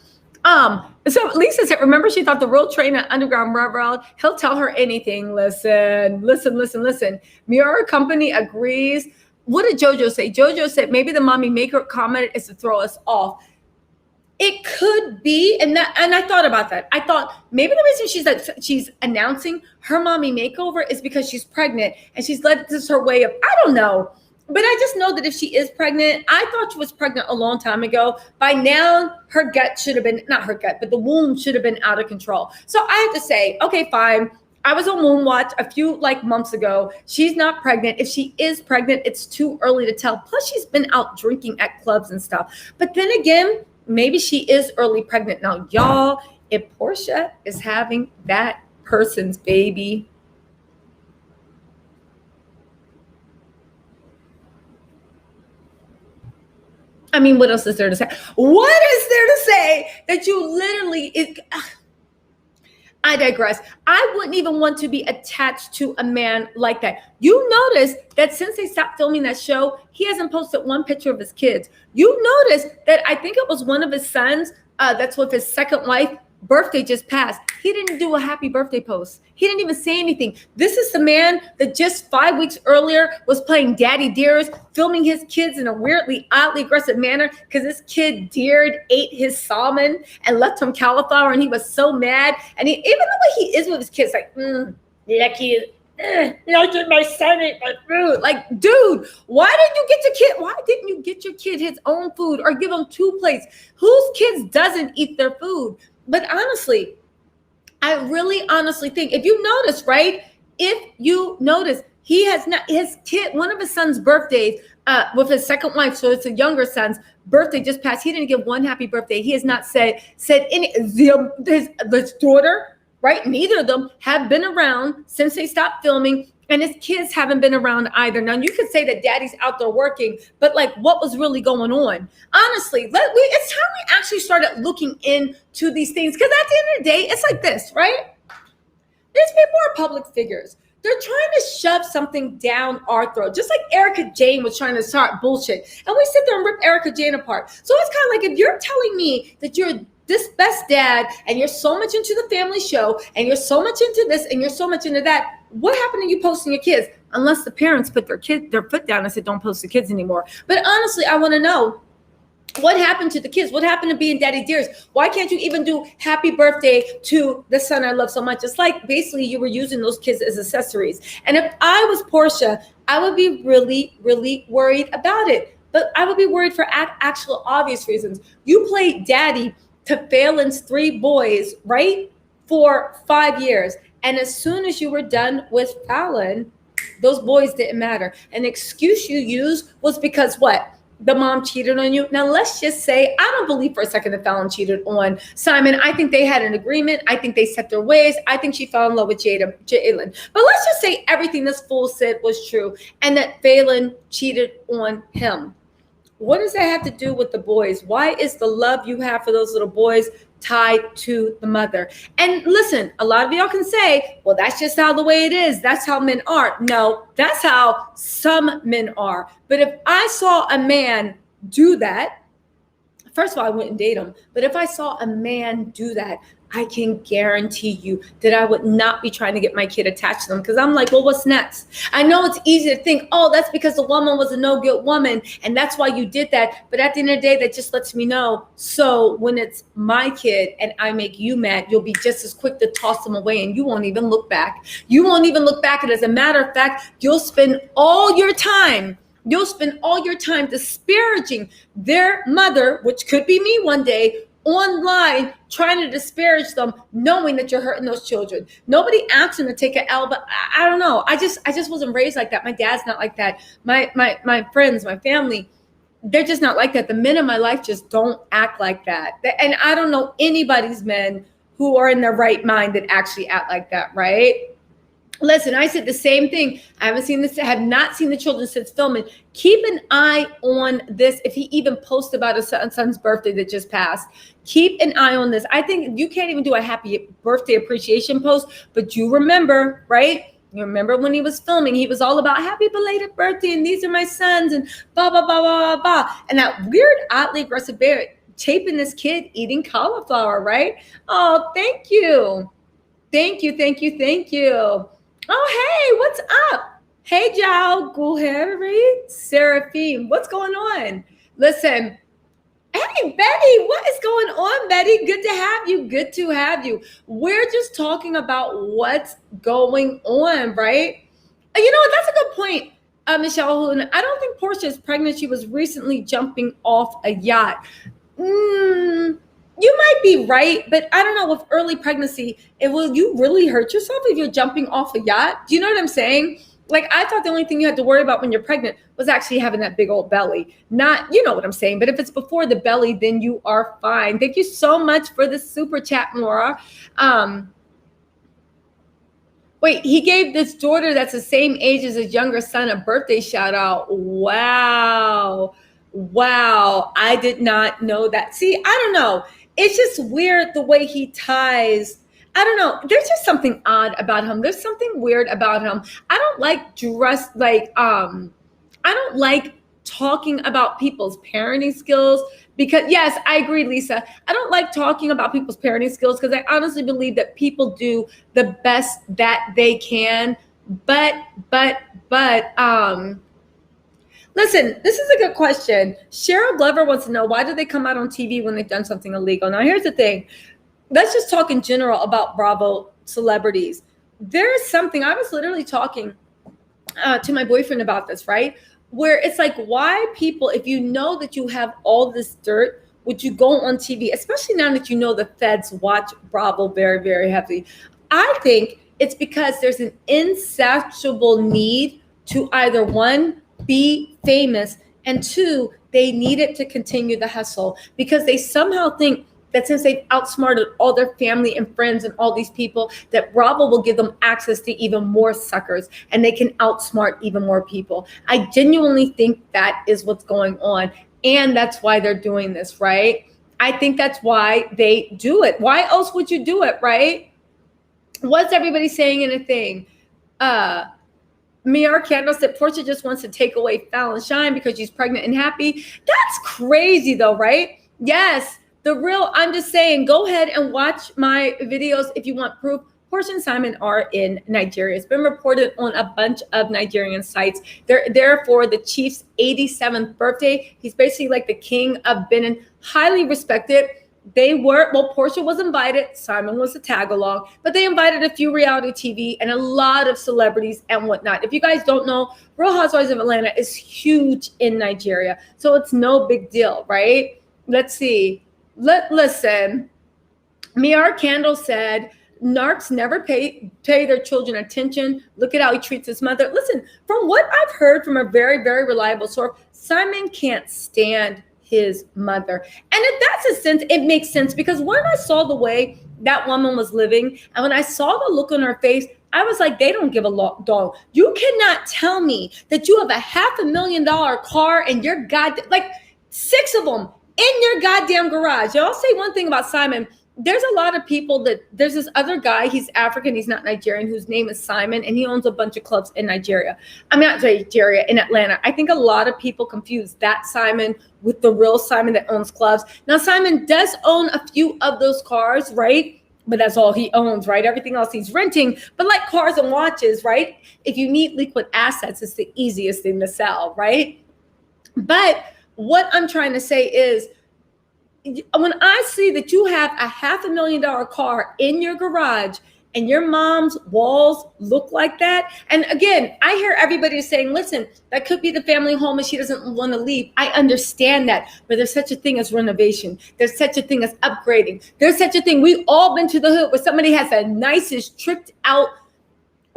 so Lisa said, remember, she thought the real trainer Underground Railroad, he'll tell her anything. Listen. Miura Company agrees. What did JoJo say? JoJo said maybe the mommy maker comment is to throw us off. It could be, and I thought about that. I thought maybe the reason she's announcing her mommy makeover is because she's pregnant and she's let this her way of, I don't know. But I just know that if she is pregnant, I thought she was pregnant a long time ago. By now, her gut should have been, not her gut, but the womb should have been out of control. So I have to say, okay, fine. I was on Womb Watch a few months ago. She's not pregnant. If she is pregnant, it's too early to tell. Plus, she's been out drinking at clubs and stuff. But then again, maybe she is early pregnant. Now, y'all, if Porsha is having that person's baby, I mean, what else is there to say? What is there to say that you literally, I digress. I wouldn't even want to be attached to a man like that. You notice that since they stopped filming that show, he hasn't posted one picture of his kids. You notice that I think it was one of his sons that's with his second wife, birthday just passed. He didn't do a happy birthday post. He didn't even say anything. This is the man that just 5 weeks earlier was playing Daddy Deers, filming his kids in a weirdly, oddly aggressive manner because this kid ate his salmon and left him cauliflower, and he was so mad. And even the way he is with his kids, like, lucky, lucky my son ate my food. Like, dude, why didn't you get your kid his own food or give him 2 plates? Whose kids doesn't eat their food? But honestly, I really honestly think, if you notice, right? If you notice, He has not, his kid, one of his son's birthdays with his second wife, so it's a younger son's birthday just passed. He didn't give one happy birthday. He has not said any, his daughter, right? Neither of them have been around since they stopped filming. And his kids haven't been around either. Now, you could say that daddy's out there working, but like, what was really going on? Honestly, it's time we actually started looking into these things. Because at the end of the day, it's like this, right? These people are public figures. They're trying to shove something down our throat, just like Erika Jayne was trying to start bullshit. And we sit there and rip Erika Jayne apart. So it's kind of like, if you're telling me that you're this best dad and you're so much into the family show and you're so much into this and you're so much into that, what happened to you posting your kids? Unless the parents put their foot down and said, don't post the kids anymore. But honestly, I want to know, what happened to the kids? What happened to being daddy dears? Why can't you even do happy birthday to the son I love so much? It's like basically you were using those kids as accessories. And if I was Porsha, I would be really, really worried about it. But I would be worried for actual obvious reasons. You played daddy to Phelan's 3 boys, right? For 5 years. And as soon as you were done with Phelan, those boys didn't matter. An excuse you used was because what? The mom cheated on you. Now, let's just say, I don't believe for a second that Phelan cheated on Simon. I think they had an agreement. I think they set their ways. I think she fell in love with Jalen. But let's just say everything this fool said was true and that Phelan cheated on him. What does that have to do with the boys? Why is the love you have for those little boys tied to the mother? And listen, a lot of y'all can say, well, that's just how the way it is. That's how men are. No, that's how some men are. But if I saw a man do that, first of all, I wouldn't date him. But if I saw a man do that, I can guarantee you that I would not be trying to get my kid attached to them, because I'm like, well, what's next? I know it's easy to think, oh, that's because the woman was a no-good woman and that's why you did that. But at the end of the day, that just lets me know. So when it's my kid and I make you mad, you'll be just as quick to toss them away and you won't even look back. You won't even look back. And as a matter of fact, you'll spend all your time disparaging their mother, which could be me one day, online, trying to disparage them, knowing that you're hurting those children. Nobody asked them to take an L, but I don't know. I just wasn't raised like that. My dad's not like that. My friends, my family, they're just not like that. The men in my life just don't act like that. And I don't know anybody's men who are in their right mind that actually act like that, right? Listen, I said the same thing. I have not seen the children since filming. Keep an eye on this. If he even posts about his son's birthday that just passed, keep an eye on this. I think you can't even do a happy birthday appreciation post, but you remember, right? You remember when he was filming, he was all about happy belated birthday and these are my sons and blah, blah, blah, blah, blah, blah. And that weird, oddly aggressive bear taping this kid eating cauliflower, right? Oh, thank you. Thank you, thank you, thank you. Oh, hey, what's up? Hey, Jao, Gulhari, Seraphim, what's going on? Listen, hey, Betty, what is going on, Betty? Good to have you. Good to have you. We're just talking about what's going on, right? You know what? That's a good point, Michelle. I don't think Porsha is pregnant. She was recently jumping off a yacht. You might be right, but I don't know, with early pregnancy, will you really hurt yourself if you're jumping off a yacht? Do you know what I'm saying? Like, I thought the only thing you had to worry about when you're pregnant was actually having that big old belly. Not, you know what I'm saying, but if it's before the belly, then you are fine. Thank you so much for the super chat, Laura. Wait, he gave this daughter that's the same age as his younger son a birthday shout out. Wow. I did not know that. See, I don't know. It's just weird the way he ties. I don't know. There's just something odd about him. There's something weird about him. I don't like I don't like talking about people's parenting skills because, yes, I agree, Lisa. I don't like talking about people's parenting skills because I honestly believe that people do the best that they can. But listen, this is a good question. Cheryl Glover wants to know, why do they come out on TV when they've done something illegal? Now, here's the thing. Let's just talk in general about Bravo celebrities. There is something, I was literally talking to my boyfriend about this, right? Where it's like, why people, if you know that you have all this dirt, would you go on TV, especially now that you know the feds watch Bravo very, very heavily? I think It's because there's an insatiable need to either one, be famous, and two, they needed to continue the hustle because they somehow think that since they've outsmarted all their family and friends and all these people, that Bravo will give them access to even more suckers and they can outsmart even more people. I genuinely think that is what's going on. And that's why they're doing this, right? I think that's why they do it. Why else would you do it, right? What's everybody saying in a thing? Miar Candle said Porsha just wants to take away Fallon shine because she's pregnant and happy. That's crazy though, right? Yes, I'm just saying, go ahead and watch my videos if you want proof. Porsha and Simon are in Nigeria. It's been reported on a bunch of Nigerian sites. They're there for the chief's 87th birthday. He's basically like the king of Benin, highly respected. Porsha was invited, Simon was a tag along, but they invited a few reality TV and a lot of celebrities and whatnot. If you guys don't know, Real Housewives of Atlanta is huge in Nigeria, so it's no big deal, right? Let's see. Listen, Miar Candle said, narcs never pay their children attention. Look at how he treats his mother. Listen, from what I've heard from a very, very reliable source, Simon can't stand his mother. And if that's a sense, it makes sense because when I saw the way that woman was living and when I saw the look on her face, I was like, they don't give a dog. You cannot tell me that you have a $500,000 car and your like 6 of them in your goddamn garage. And I'll say one thing about Simon. There's a lot of people there's this other guy, he's African, he's not Nigerian, whose name is Simon, and he owns a bunch of clubs in Nigeria. In Atlanta. I think a lot of people confuse that Simon with the real Simon that owns clubs. Now, Simon does own a few of those cars, right? But that's all he owns, right? Everything else he's renting. But like cars and watches, right? If you need liquid assets, it's the easiest thing to sell, right? But what I'm trying to say is, when I see that you have a $500,000 car in your garage and your mom's walls look like that, and again, I hear everybody saying, listen, that could be the family home and she doesn't want to leave. I understand that, but there's such a thing as renovation. There's such a thing as upgrading. There's such a thing. We've all been to the hood where somebody has the nicest tricked out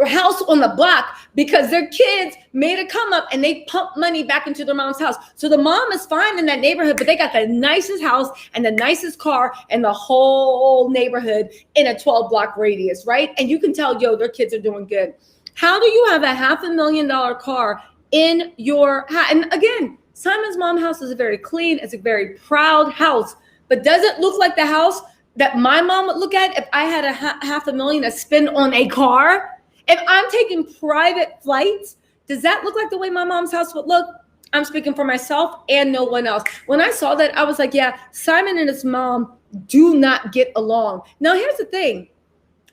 house on the block because their kids made a come up and they pumped money back into their mom's house. So the mom is fine in that neighborhood, but they got the nicest house and the nicest car in the whole neighborhood in a 12-block radius, right? And you can tell, their kids are doing good. How do you have a $500,000 car in your house? And again, Simon's mom's house is very clean. It's a very proud house, but does it look like the house that my mom would look at if I had a $500,000 to spend on a car? If I'm taking private flights, does that look like the way my mom's house would look? I'm speaking for myself and no one else. When I saw that, I was like, yeah, Simon and his mom do not get along. Now, here's the thing.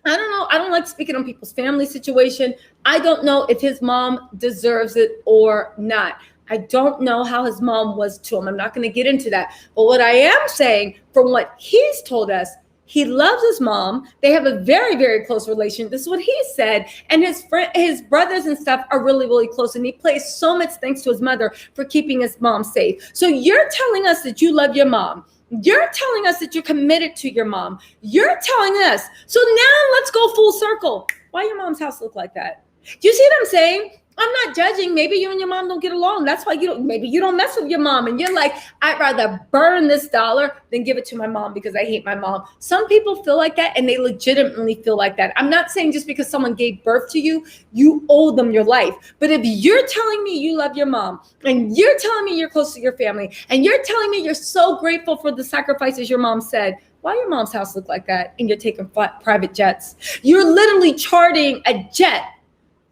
I don't know. I don't like speaking on people's family situation. I don't know if his mom deserves it or not. I don't know how his mom was to him. I'm not going to get into that. But what I am saying, from what he's told us, he loves his mom. They have a very, very close relation. This is what he said. And his brothers and stuff are really, really close. And he plays so much thanks to his mother for keeping his mom safe. So you're telling us that you love your mom. You're telling us that you're committed to your mom. You're telling us. So now let's go full circle. Why your mom's house look like that? Do you see what I'm saying? I'm not judging. Maybe you and your mom don't get along. That's why maybe you don't mess with your mom. And you're like, I'd rather burn this dollar than give it to my mom because I hate my mom. Some people feel like that and they legitimately feel like that. I'm not saying just because someone gave birth to you, you owe them your life. But if you're telling me you love your mom and you're telling me you're close to your family and you're telling me you're so grateful for the sacrifices your mom said, why your mom's house look like that and you're taking private jets? You're literally charting a jet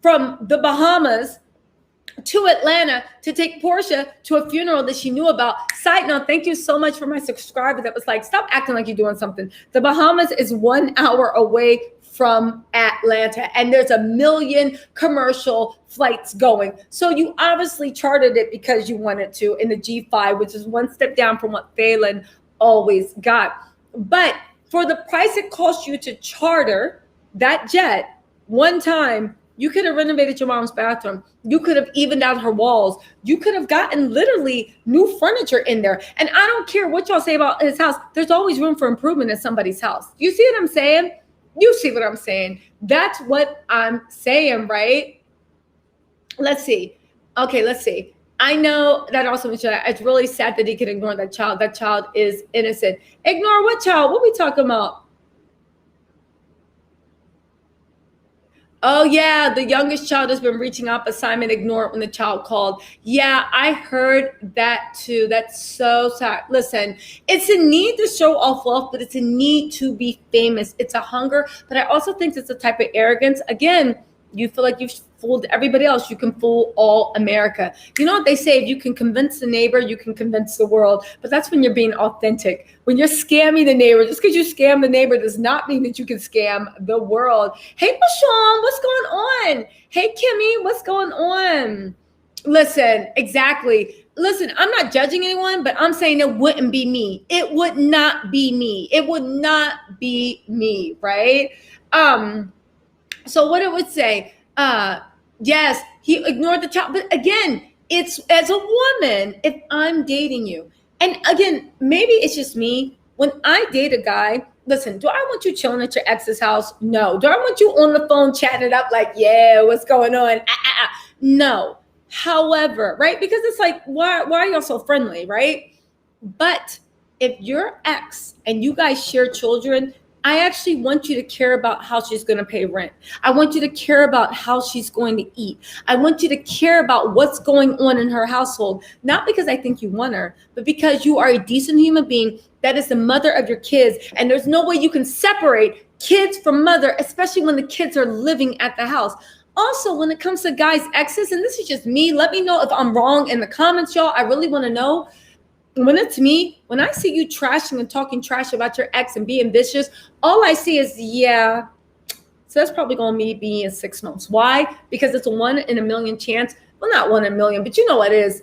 from the Bahamas to Atlanta to take Porsha to a funeral that she knew about. Side note, thank you so much for my subscriber that was like, stop acting like you're doing something. The Bahamas is 1 hour away from Atlanta, and there's 1 million commercial flights going. So you obviously chartered it because you wanted to in the G5, which is one step down from what Phelan always got. But for the price it cost you to charter that jet one time, you could have renovated your mom's bathroom. You could have evened out her walls. You could have gotten literally new furniture in there. And I don't care what y'all say about his house. There's always room for improvement in somebody's house. You see what I'm saying? You see what I'm saying? That's what I'm saying, right? Let's see. Okay, let's see. I know that also means that it's really sad that he can ignore that child. That child is innocent. Ignore what child? What are we talking about? Oh yeah, the youngest child has been reaching out, but Simon ignored when the child called. Yeah, I heard that too. That's so sad. Listen, it's a need to show off wealth, but it's a need to be famous. It's a hunger, but I also think it's a type of arrogance. Again, you feel like you've fooled everybody else. You can fool all America. You know what they say? If you can convince the neighbor, you can convince the world. But that's when you're being authentic. When you're scamming the neighbor, just because you scam the neighbor does not mean that you can scam the world. Hey, Bashan, what's going on? Hey, Kimmy, what's going on? Listen, exactly. Listen, I'm not judging anyone, but I'm saying it wouldn't be me. It would not be me. It would not be me, right? So what it would say, yes, he ignored the child. But again, it's as a woman, if I'm dating you, and again, maybe it's just me. When I date a guy, listen, do I want you chilling at your ex's house? No. Do I want you on the phone chatting it up like, yeah, what's going on? No. However, right? Because it's like, why are y'all so friendly, right? But if your ex and you guys share children, I actually want you to care about how she's going to pay rent. I want you to care about how she's going to eat. I want you to care about what's going on in her household, not because I think you want her, but because you are a decent human being that is the mother of your kids. And there's no way you can separate kids from mother, especially when the kids are living at the house. Also, when it comes to guys' exes, and this is just me, let me know if I'm wrong in the comments, y'all. I really want to know. When it's me, when I see you trashing and talking trash about your ex and being vicious, all I see is, yeah, so that's probably going to be in 6 months. Why? Because it's a 1 in a million chance. Well, not 1 in a million, but you know what it is.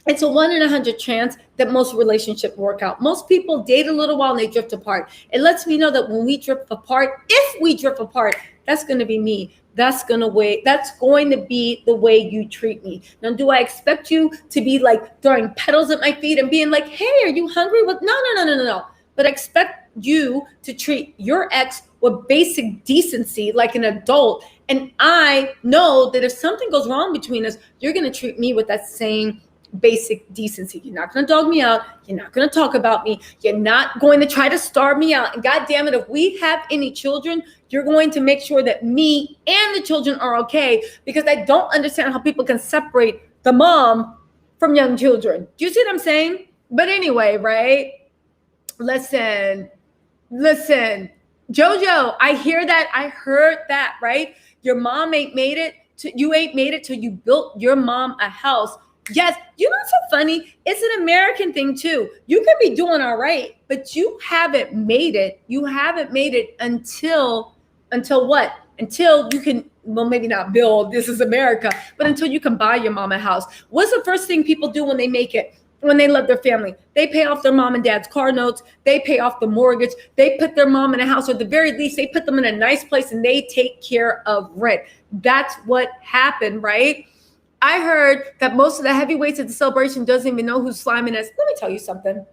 It's a 1 in 100 chance that most relationships work out. Most people date a little while and they drift apart. It lets me know that when we drift apart, if we drift apart, that's going to be me. That's going to be the way you treat me. Now, do I expect you to be like throwing petals at my feet and being like, hey, are you hungry? No. But I expect you to treat your ex with basic decency like an adult. And I know that if something goes wrong between us, you're going to treat me with that same basic decency. You're not going to dog me out. You're not going to talk about me. You're not going to try to starve me out. And God damn it, if we have any children, you're going to make sure that me and the children are okay, because I don't understand how people can separate the mom from young children. Do you see what I'm saying? But anyway, right? Listen, Jojo, I hear that. I heard that, right? Your mom ain't made it. You ain't made it till you built your mom a house. Yes, you know what's so funny? It's an American thing too. You can be doing all right, but you haven't made it. You haven't made it until what? Until you can, well, maybe not build, this is America, but until you can buy your mom a house. What's the first thing people do when they make it? When they love their family? They pay off their mom and dad's car notes. They pay off the mortgage. They put their mom in a house, or at the very least, they put them in a nice place and they take care of rent. That's what happened, right? I heard that most of the heavyweights at the celebration doesn't even know who Simon is. Let me tell you something.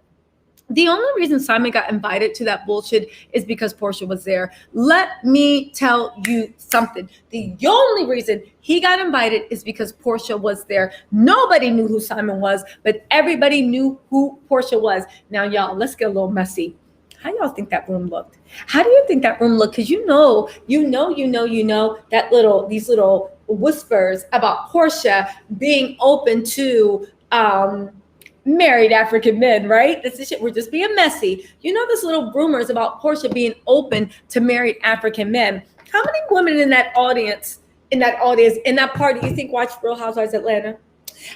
The only reason Simon got invited to that bullshit is because Porsha was there. Let me tell you something. The only reason he got invited is because Porsha was there. Nobody knew who Simon was, but everybody knew who Porsha was. Now, y'all, let's get a little messy. How y'all think that room looked? How do you think that room looked? Because you know that these little whispers about Porsha being open to married African men, right? This is shit. We're just being messy. You know, there's little rumors about Porsha being open to married African men. How many women in that audience, in that party, you think watched Real Housewives Atlanta?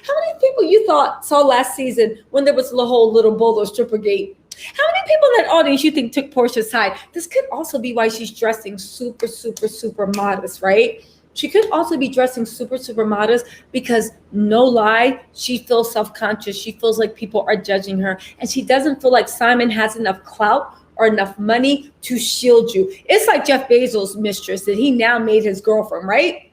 How many people you thought saw last season when there was the whole little bolo stripper gate? How many people in that audience you think took Porsha's side? This could also be why she's dressing super, super, super modest, right? She could also be dressing super, super modest because, no lie, she feels self-conscious. She feels like people are judging her. And she doesn't feel like Simon has enough clout or enough money to shield you. It's like Jeff Bezos' mistress that he now made his girlfriend, right?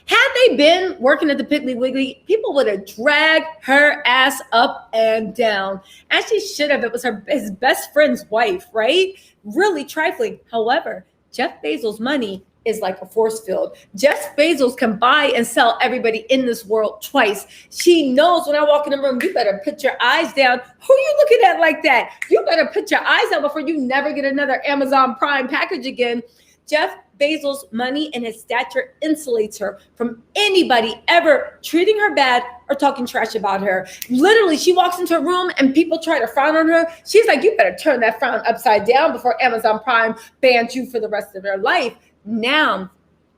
Had they been working at the Piggly Wiggly, people would have dragged her ass up and down. As she should have. It was his best friend's wife, right? Really trifling. However, Jeff Bezos' money is like a force field. Jeff Bezos can buy and sell everybody in this world twice. She knows when I walk in the room, you better put your eyes down. Who are you looking at like that? You better put your eyes down before you never get another Amazon Prime package again. Jeff Bezos' money and his stature insulates her from anybody ever treating her bad or talking trash about her. Literally, she walks into a room and people try to frown on her. She's like, you better turn that frown upside down before Amazon Prime bans you for the rest of your life. Now,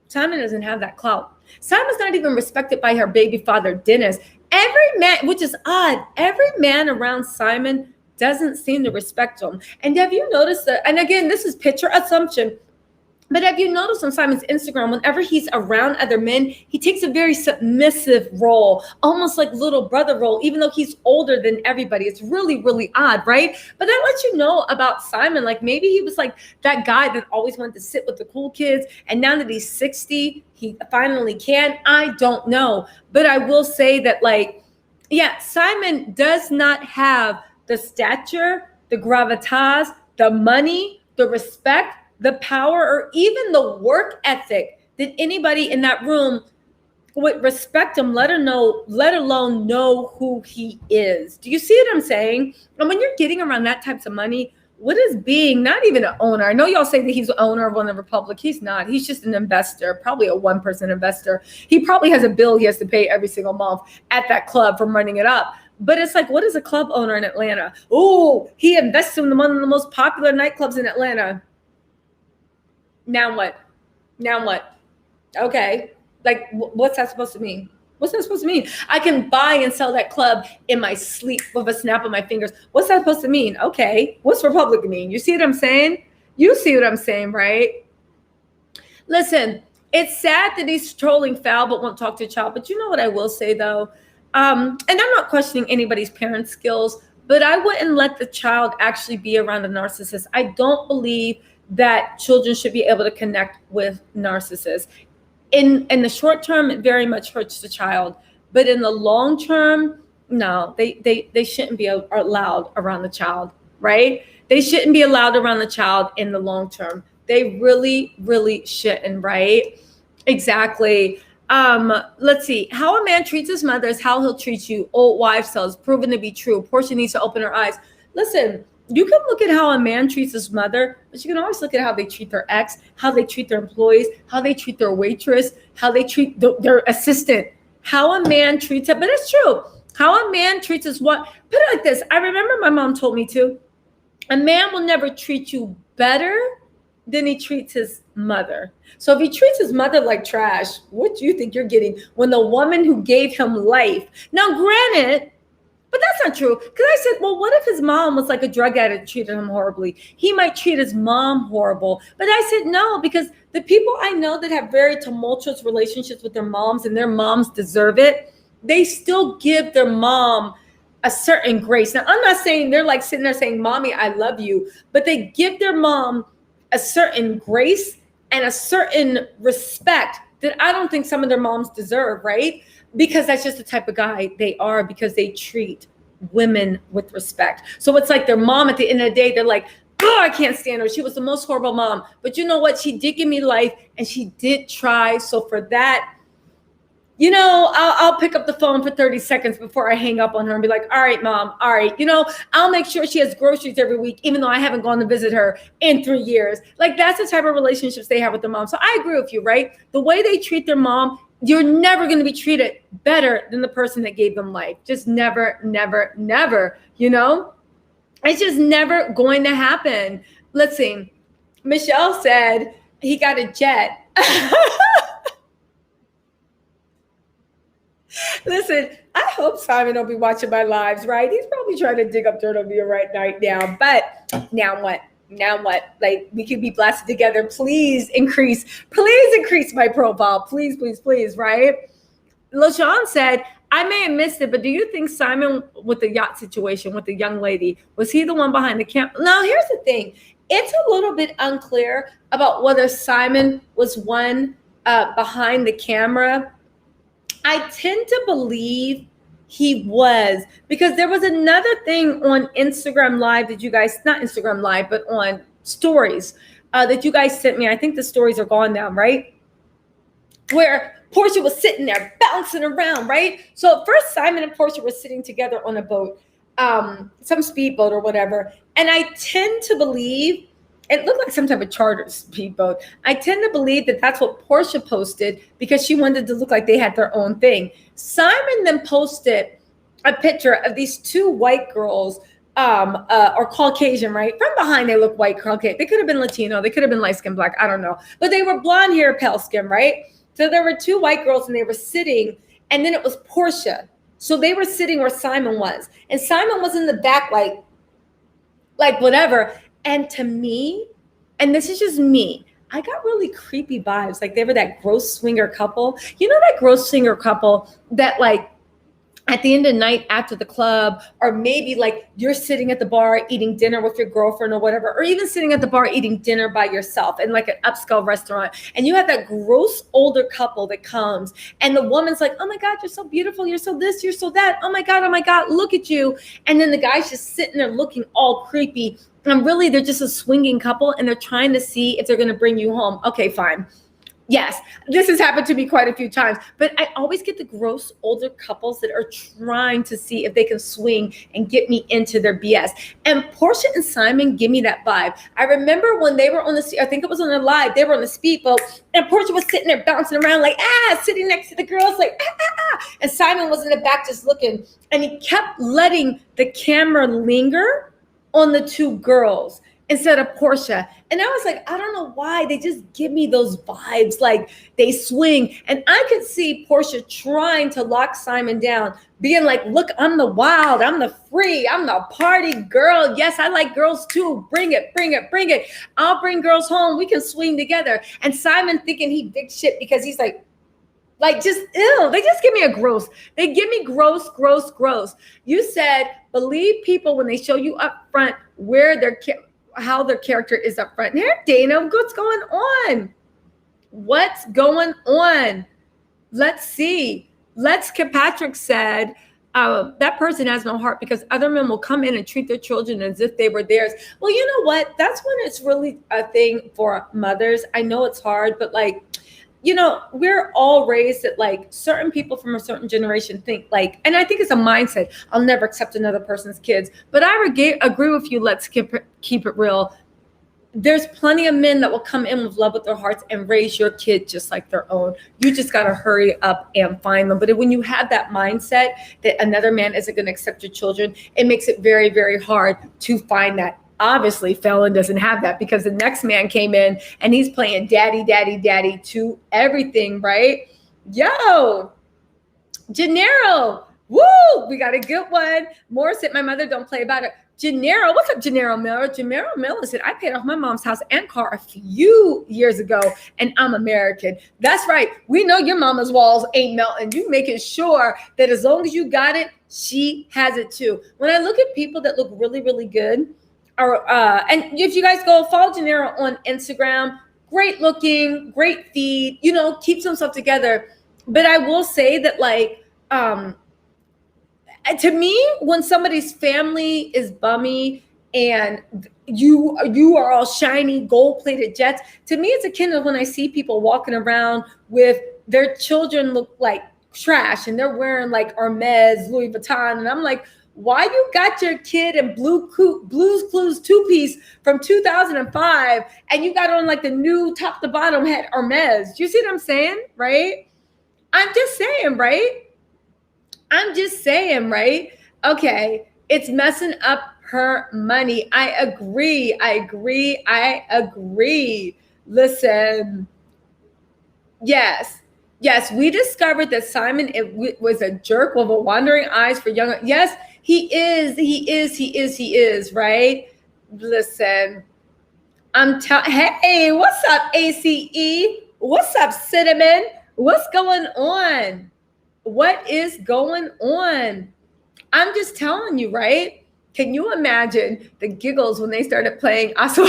Simon doesn't have that clout. Simon's not even respected by her baby father, Dennis. Every man, which is odd, every man around Simon doesn't seem to respect him. And have you noticed that? And again, this is picture assumption. But have you noticed on Simon's Instagram, whenever he's around other men, he takes a very submissive role, almost like little brother role, even though he's older than everybody. It's really, really odd, right? But that lets you know about Simon. Like maybe he was like that guy that always wanted to sit with the cool kids. And now that he's 60, he finally can. I don't know. But I will say that, like, yeah, Simon does not have the stature, the gravitas, the money, the respect, the power, or even the work ethic that anybody in that room would respect him, let alone know who he is. Do you see what I'm saying? And when you're getting around that types of money, what is being not even an owner? I know y'all say that he's the owner of One Republic. He's not. He's just an investor, probably a 1% investor. He probably has a bill he has to pay every single month at that club from running it up. But it's like, what is a club owner in Atlanta? Oh, he invests in one of the most popular nightclubs in Atlanta. Now what? Now what? Okay. Like, what's that supposed to mean? What's that supposed to mean? I can buy and sell that club in my sleep with a snap of my fingers. What's that supposed to mean? Okay. What's Republic mean? You see what I'm saying? You see what I'm saying, right? Listen, it's sad that he's trolling foul but won't talk to a child. But you know what I will say, though? And I'm not questioning anybody's parent skills, but I wouldn't let the child actually be around a narcissist. I don't believe that children should be able to connect with narcissists. In the short term, it very much hurts the child. But in the long term, no, they shouldn't be allowed around the child, right? They shouldn't be allowed around the child in the long term. They really, really shouldn't, right? Exactly. Let's see. How a man treats his mother is how he'll treat you. Old wives' tales, proven to be true. Porsha needs to open her eyes. Listen, you can look at how a man treats his mother, but you can always look at how they treat their ex, how they treat their employees, how they treat their waitress, how they treat their assistant, how a man treats it. But it's true. How a man treats his what? Put it like this. I remember my mom told me to. A man will never treat you better than he treats his mother. So if he treats his mother like trash, what do you think you're getting when the woman who gave him life? Now, granted, but that's not true. Because I said, well, what if his mom was like a drug addict, treated him horribly? He might treat his mom horrible. But I said, no, because the people I know that have very tumultuous relationships with their moms and their moms deserve it, they still give their mom a certain grace. Now, I'm not saying they're like sitting there saying, Mommy, I love you. But they give their mom a certain grace and a certain respect that I don't think some of their moms deserve, right? Because that's just the type of guy they are, because they treat women with respect. So it's like their mom at the end of the day, they're like, oh, I can't stand her. She was the most horrible mom. But you know what? She did give me life and she did try. So for that, you know, I'll pick up the phone for 30 seconds before I hang up on her and be like, all right, Mom, all right. You know, I'll make sure she has groceries every week, even though I haven't gone to visit her in 3 years. Like, that's the type of relationships they have with their mom. So I agree with you, right? The way they treat their mom, you're never going to be treated better than the person that gave them life. Just never, never, never, you know? It's just never going to happen. Let's see. Michelle said he got a jet. Listen, I hope Simon will be watching my lives, right? He's probably trying to dig up dirt on me right now. But now what? Now what? Like, we could be blasted together. Please increase my profile. Please, please, please, right? LaShawn said, I may have missed it, but do you think Simon, with the yacht situation with the young lady, was he the one behind the camera? Now, here's the thing. It's a little bit unclear about whether Simon was one behind the camera. I tend to believe he was, because there was another thing on Instagram Live that you guys, not Instagram Live, but on stories, that you guys sent me. I think the stories are gone now, right? Where Porsha was sitting there bouncing around, right? So at first, Simon and Porsha were sitting together on a boat, some speedboat or whatever. And I tend to believe it looked like some type of charter speedboat. I tend to believe that that's what Porsha posted because she wanted to look like they had their own thing. Simon then posted a picture of these two white girls, or Caucasian, right? From behind, they look white, Caucasian. They could have been Latino. They could have been light skin, black. I don't know. But they were blonde hair, pale skin, right? So there were two white girls and they were sitting, and then it was Porsha. So they were sitting where Simon was. And Simon was in the back, like whatever. And to me, and this is just me, I got really creepy vibes. Like they were that gross swinger couple. You know that gross swinger couple that like at the end of the night after the club, or maybe like you're sitting at the bar eating dinner with your girlfriend or whatever, or even sitting at the bar eating dinner by yourself in like an upscale restaurant. And you have that gross older couple that comes and the woman's like, oh my God, you're so beautiful. You're so this, you're so that. Oh my God, look at you. And then the guy's just sitting there looking all creepy. And really, they're just a swinging couple and they're trying to see if they're going to bring you home. Okay, fine. Yes, this has happened to me quite a few times, but I always get the gross older couples that are trying to see if they can swing and get me into their BS. And Porsha and Simon give me that vibe. I remember when they were on the, I think it was on the live, they were on the speedboat and Porsha was sitting there bouncing around like, sitting next to the girls like, and Simon was in the back just looking, and he kept letting the camera linger on the two girls instead of Porsha. And I was like, I don't know why. They just give me those vibes like they swing. And I could see Porsha trying to lock Simon down, being like, look, I'm the wild, I'm the free, I'm the party girl. Yes, I like girls too. Bring it, bring it, bring it. I'll bring girls home. We can swing together. And Simon thinking he big shit because he's like just ew. They just give me a gross. They give me gross, gross, gross. You said, believe people when they show you up front where how their character is up front. Here, Dana, what's going on? What's going on? Let's see. Patrick said, that person has no heart because other men will come in and treat their children as if they were theirs. Well, you know what? That's when it's really a thing for mothers. I know it's hard, but like, you know, we're all raised that like certain people from a certain generation think like, and I think it's a mindset. I'll never accept another person's kids. But I agree with you. Let's keep it real. There's plenty of men that will come in with love with their hearts and raise your kid just like their own. You just got to hurry up and find them. But when you have that mindset that another man isn't going to accept your children, it makes it very, very hard to find that. Obviously, Fallon doesn't have that because the next man came in and he's playing daddy, daddy, daddy to everything, right? Yo, Gennaro, woo, we got a good one. Morris said, my mother don't play about it. Gennaro, what's up, Gennaro Miller? Gennaro Miller said, I paid off my mom's house and car a few years ago, and I'm American. That's right. We know your mama's walls ain't melting. You making sure that as long as you got it, she has it too. When I look at people that look really, really good, and if you guys go follow Gennaro on Instagram, great looking, great feed, you know, keeps himself together. But I will say that like, to me, when somebody's family is bummy and you are all shiny, gold-plated jets, to me, it's akin to when I see people walking around with their children look like trash and they're wearing like Hermes, Louis Vuitton. And I'm like, why you got your kid in Blue's Clues two-piece from 2005 and you got on like the new top to bottom had Hermes? Do you see what I'm saying, right? I'm just saying, right? Okay, it's messing up her money. I agree. Listen, yes, we discovered that Simon was a jerk with a wandering eyes for younger. Yes, he is, right? Listen, hey, what's up, ACE? What's up, Cinnamon? What's going on? What is going on? I'm just telling you, right? Can you imagine the giggles when they started playing Aswa?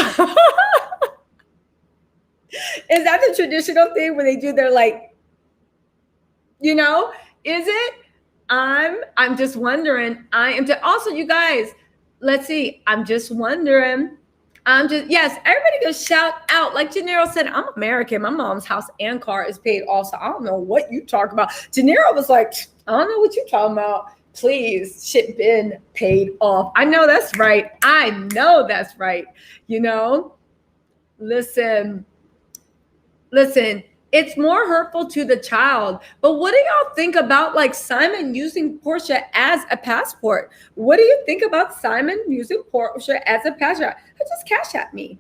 Is that the traditional thing when they do their like, you know, is it? I'm just wondering. Also, you guys, let's see. I'm just wondering. Yes, everybody go shout out. Like Janero said, I'm American. My mom's house and car is paid also. I don't know what you talk about. Janero was like, I don't know what you talking about. Please, shit been paid off. I know that's right. I know that's right. You know, listen, it's more hurtful to the child. But what do y'all think about like Simon using Porsha as a passport? What do you think about Simon using Porsha as a passport? Just cash at me.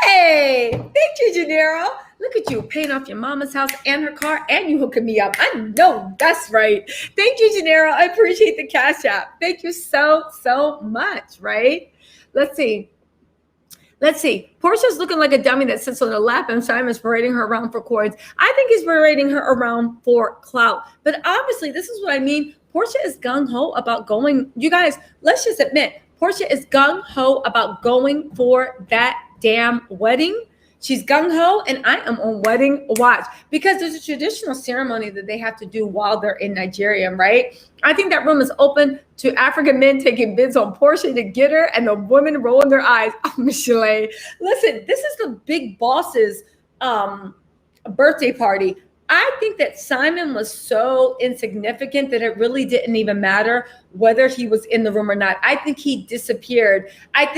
Hey, thank you, Janero. Look at you paying off your mama's house and her car, and you hooking me up. I know that's right. Thank you, Janero. I appreciate the cash app. Thank you so much, right? Let's see. Porsha's looking like a dummy that sits on her lap, and Simon's parading her around for coins. I think he's parading her around for clout. But obviously, this is what I mean. Porsha is gung-ho about going. You guys, let's just admit, Porsha is gung-ho about going for that damn wedding. She's gung-ho, and I am on wedding watch because there's a traditional ceremony that they have to do while they're in Nigeria, right? I think that room is open to African men taking bids on Porsha to get her, and the women rolling their eyes. Oh, Michelle, listen, this is the big boss's birthday party. I think that Simon was so insignificant that it really didn't even matter whether he was in the room or not. I think he disappeared. And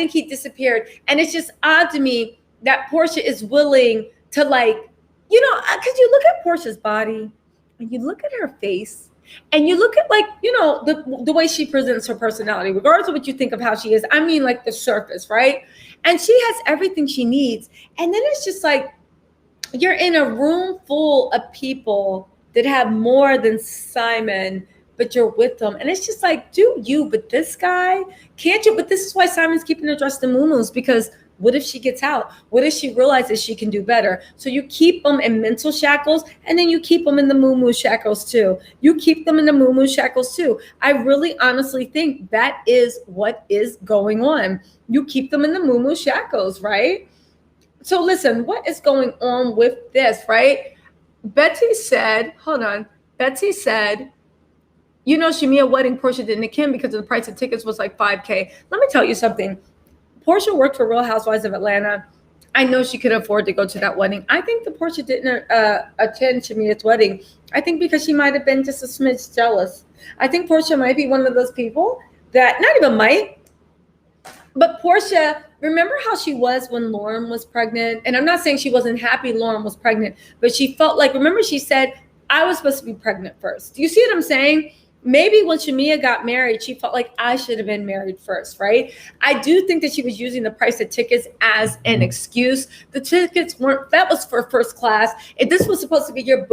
it's just odd to me that Porsha is willing to, like, you know, because you look at Porsha's body and you look at her face and you look at, like, you know, the way she presents her personality, regardless of what you think of how she is. I mean, like the surface, right? And she has everything she needs. And then it's just like, you're in a room full of people that have more than Simon, but you're with them. And it's just like, do you, but this guy, can't you? But this is why Simon's keeping her dressed in muumuus, because what if she gets out? What if she realizes she can do better? So you keep them in mental shackles, and then you keep them in the muumuu shackles too. I really honestly think that is what is going on. You keep them in the muumuu shackles, right? So listen, what is going on with this, right? Betsy said, you know, Shamia wedding Porsha didn't attend because the price of tickets was like $5,000. Let me tell you something. Porsha worked for Real Housewives of Atlanta. I know she could afford to go to that wedding. I think the Porsha didn't attend Shamia's wedding. I think because she might have been just a smidge jealous. I think Porsha might be one of those people that, not even might, but Porsha, remember how she was when Lauren was pregnant? And I'm not saying she wasn't happy Lauren was pregnant, but she felt like, remember she said, I was supposed to be pregnant first. Do you see what I'm saying? Maybe when Shamia got married, she felt like I should have been married first, right? I do think that she was using the price of tickets as an excuse. The tickets weren't, that was for first class. If this was supposed to be your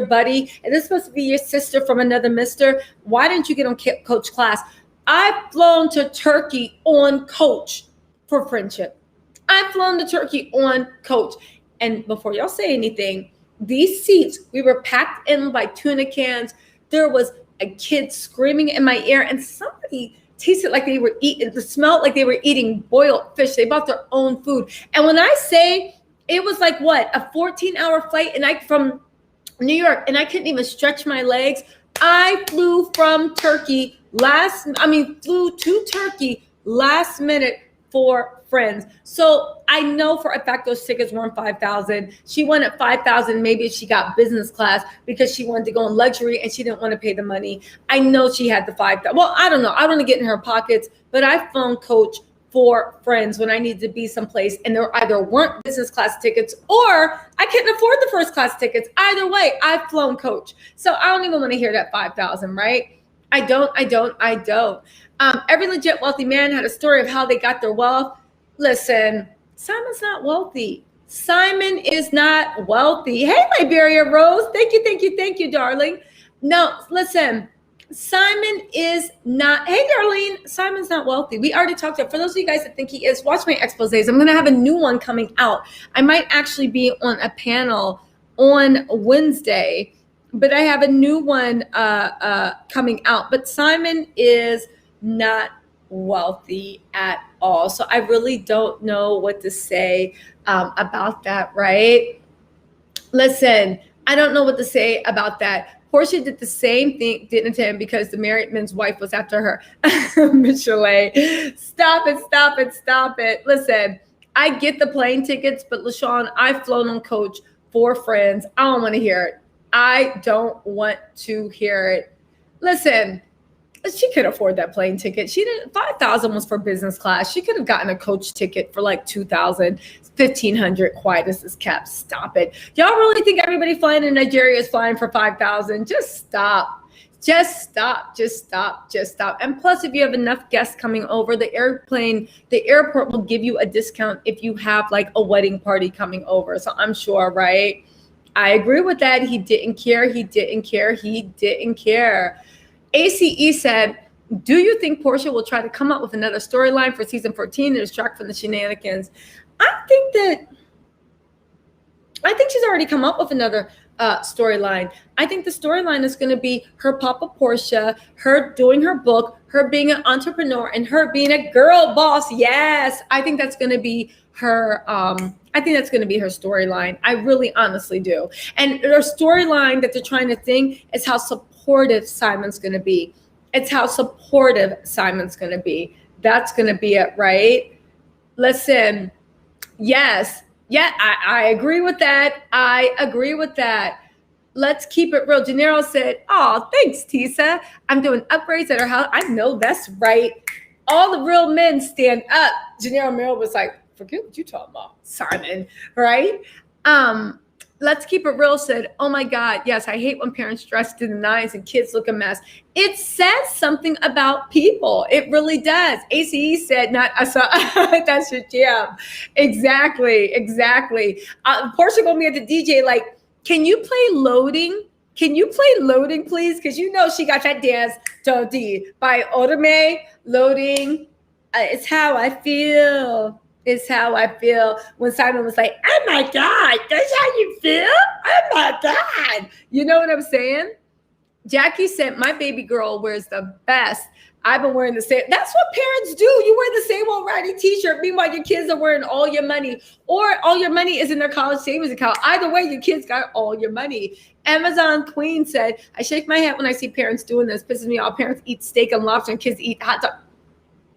buddy, and this was supposed to be your sister from another mister, why didn't you get on coach class? I've flown to Turkey on coach for friendship. I've flown to Turkey on coach. And before y'all say anything, these seats, we were packed in by tuna cans. There was a kid screaming in my ear, and somebody tasted like they were eating, it smelled like they were eating boiled fish. They bought their own food. And when I say it was like what, a 14-hour flight, and from New York, and I couldn't even stretch my legs. I flew from Turkey flew to Turkey last minute for friends. So I know for a fact those tickets weren't $5,000. She went at $5,000 maybe if she got business class because she wanted to go in luxury and she didn't want to pay the money. I know she had the $5,000. Well, I don't know. I don't want to get in her pockets, but I phone coach for friends when I needed to be someplace and there either weren't business class tickets or I couldn't afford the first class tickets. Either way, I've flown coach. So I don't even want to hear that $5,000, right? I don't. Every legit wealthy man had a story of how they got their wealth. Listen, Simon's not wealthy. Simon is not wealthy. Hey, Liberia Rose. Thank you, darling. No, listen, Simon is not. Hey, Darlene, Simon's not wealthy. We already talked about. For those of you guys that think he is, watch my exposés. I'm going to have a new one coming out. I might actually be on a panel on Wednesday, but I have a new one coming out. But Simon is not wealthy at all. So I really don't know what to say about that, right? Listen, I don't know what to say about that. Porsha did the same thing, didn't to him because the married man's wife was after her. Michelle, stop it. Listen, I get the plane tickets, but LaShawn, I've flown on coach for friends. I don't want to hear it. I don't want to hear it. Listen, she could afford that plane ticket. She didn't. $5,000 was for business class. She could have gotten a coach ticket for like $2,000, $1,500. Quiet as this cap. Stop it. Y'all really think everybody flying in Nigeria is flying for $5,000? Just stop. And plus, if you have enough guests coming over, the airport will give you a discount if you have like a wedding party coming over. So I'm sure, right? I agree with that. He didn't care. ACE said, do you think Porsha will try to come up with another storyline for season 14 to distract from the shenanigans? I think she's already come up with another storyline. I think the storyline is going to be her Papa Porsha, her doing her book, her being an entrepreneur, and her being a girl boss. Yes, I think that's going to be her. I think that's going to be her storyline. I really honestly do. And their storyline that they're trying to think is how supportive Simon's going to be. It's how supportive Simon's going to be. That's going to be it, right? Listen, yes. Yeah, I agree with that. Let's keep it real. Gennaro said, oh, thanks, Tisa. I'm doing upgrades at her house. I know that's right. All the real men stand up. Gennaro Merrill was like, forget what you talking about, Simon, right? Let's keep it real said, oh my God, yes, I hate when parents dress to the nines and kids look a mess. It says something about people. It really does. ACE said, not us. That's your jam. Exactly. Porsha gonna be at the DJ like, can you play Loading? Please? Because you know she got that dance, Dodi, by Odome, Loading. It's how I feel. When Simon was like, oh my God, that's how you feel? Oh my God. You know what I'm saying? Jackie said, my baby girl wears the best. I've been wearing the same. That's what parents do. You wear the same old ratty t-shirt. Meanwhile, your kids are wearing all your money, or all your money is in their college savings account. Either way, your kids got all your money. Amazon Queen said, I shake my head when I see parents doing this. Pisses me off. Parents eat steak and lobster and kids eat hot dog.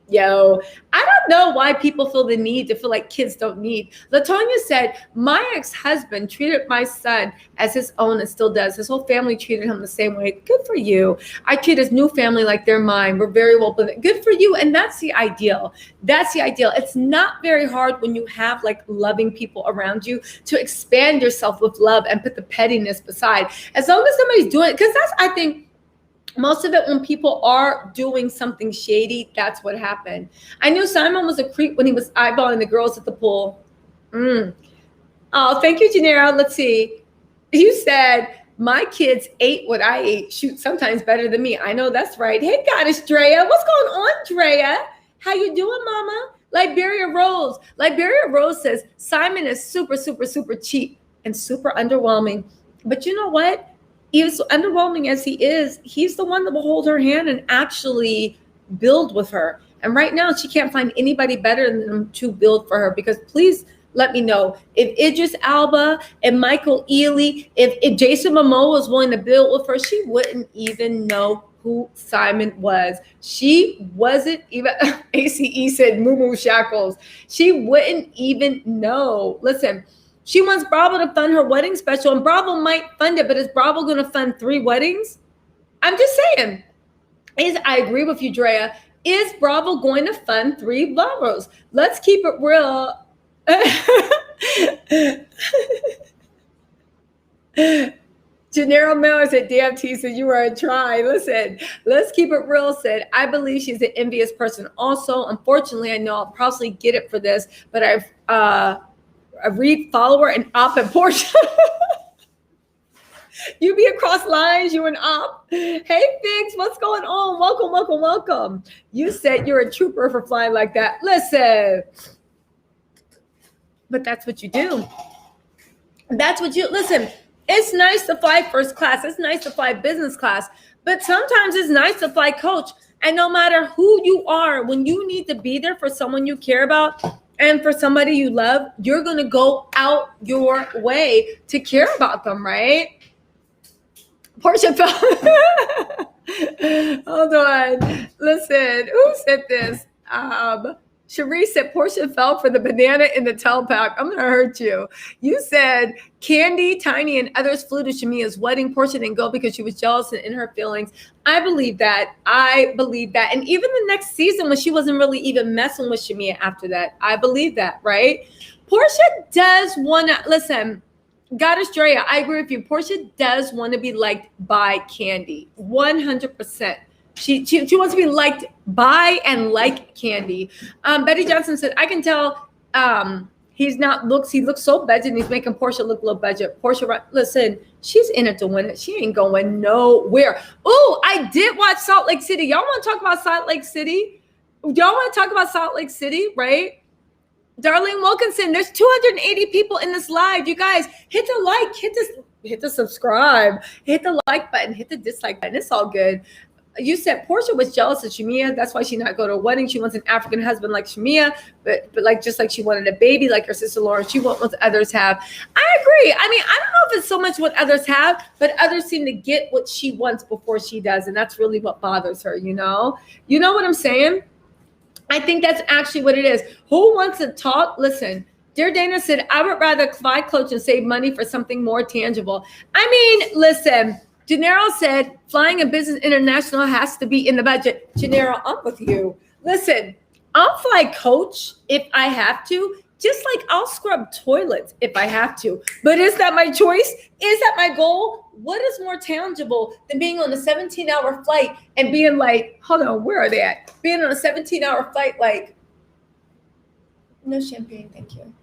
Yo, I don't know why people feel the need to feel like kids don't need. LaTonya said, my ex-husband treated my son as his own and still does. His whole family treated him the same way. Good for you. I treat his new family like they're mine. We're very well blended. Good for you. And that's the ideal. It's not very hard when you have like loving people around you to expand yourself with love and put the pettiness beside. As long as somebody's doing it, because that's, I think, most of it when people are doing something shady, that's what happened. I knew Simon was a creep when he was eyeballing the girls at the pool. Oh, thank you, Gennaro. Let's see. You said, my kids ate what I ate. Shoot, sometimes better than me. I know that's right. Hey, Goddess Drea. What's going on, Drea? How you doing, Mama? Liberia Rose says, Simon is super, super, super cheap and super underwhelming. But you know what? As underwhelming as he is, he's the one that will hold her hand and actually build with her. And right now, she can't find anybody better than him to build for her. Because please let me know if Idris Elba and Michael Ealy, if Jason Momoa was willing to build with her, she wouldn't even know who Simon was. She wasn't even, ACE said Moo Shackles. She wouldn't even know. Listen. She wants Bravo to fund her wedding special, and Bravo might fund it, but is Bravo going to fund 3 weddings? I'm just saying. I agree with you, Drea. Is Bravo going to fund 3 Bravos? Let's keep it real. Gennaro Miller said, damn, Tisa, you are a try. Listen, let's keep it real, said, I believe she's an envious person. Also, unfortunately, I know I'll probably get it for this, but a read follower and op and Porsha. You be across lines, you and op. Hey, Figs, what's going on? Welcome. You said you're a trooper for flying like that. Listen. But that's what you do. Listen, it's nice to fly first class. It's nice to fly business class. But sometimes it's nice to fly coach. And no matter who you are, when you need to be there for someone you care about, and for somebody you love, you're going to go out your way to care about them, right? Porsha fell. Hold on. Listen, who said this? Cherie said Porsha fell for the banana in the towel pack. I'm gonna hurt you. You said Candy, Tiny, and others flew to Shamia's wedding. Porsha didn't go because she was jealous and in her feelings. I believe that. And even the next season when she wasn't really even messing with Shamia after that, I believe that, right? Porsha does wanna listen. Goddess Drea, I agree with you. Porsha does want to be liked by Candy, 100%. She wants to be liked by and like Candy. Betty Johnson said, I can tell he looks so budget and he's making Porsha look low budget. Porsha, listen, she's in it to win it. She ain't going nowhere. Oh, I did watch Salt Lake City. Y'all want to talk about Salt Lake City? Y'all want to talk about Salt Lake City, right? Darlene Wilkinson, there's 280 people in this live. You guys, hit the like, hit the subscribe, hit the like button, hit the dislike button. It's all good. You said Porsha was jealous of Shamia. That's why she not go to a wedding. She wants an African husband like Shamia, but like just like she wanted a baby like her sister Lauren. She wants what others have. I agree. I mean, I don't know if it's so much what others have, but others seem to get what she wants before she does, and that's really what bothers her. You know what I'm saying? I think that's actually what it is. Who wants to talk? Listen, Dear Dana said, I would rather fly coach and save money for something more tangible. I mean, listen, Gennaro said, flying a business international has to be in the budget. Gennaro, I'm with you. Listen, I'll fly coach if I have to, just like I'll scrub toilets if I have to. But is that my choice? Is that my goal? What is more tangible than being on a 17-hour flight and being like, hold on, where are they at? Being on a 17-hour flight like, no champagne, thank you.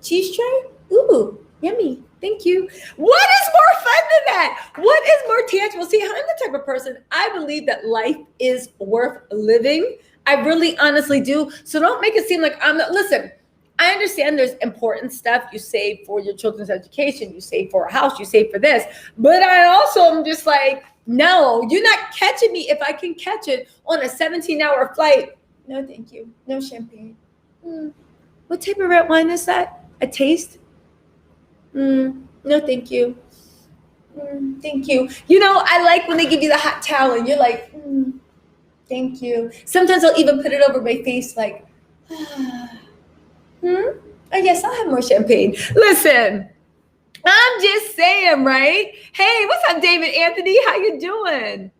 Cheese tray? Ooh, yummy. Thank you. What is more fun than that? What is more tangible? See, I'm the type of person, I believe that life is worth living. I really honestly do. So don't make it seem like I'm not. Listen, I understand there's important stuff you save for your children's education. You save for a house. You save for this. But I also am just like, no, you're not catching me if I can catch it on a 17-hour flight. No, thank you. No champagne. What type of red wine is that? A taste? No, thank you. Thank you. You know, I like when they give you the hot towel and you're like, thank you. Sometimes I'll even put it over my face like, I guess I'll have more champagne. Listen, I'm just saying, right? Hey, what's up, David Anthony? How you doing?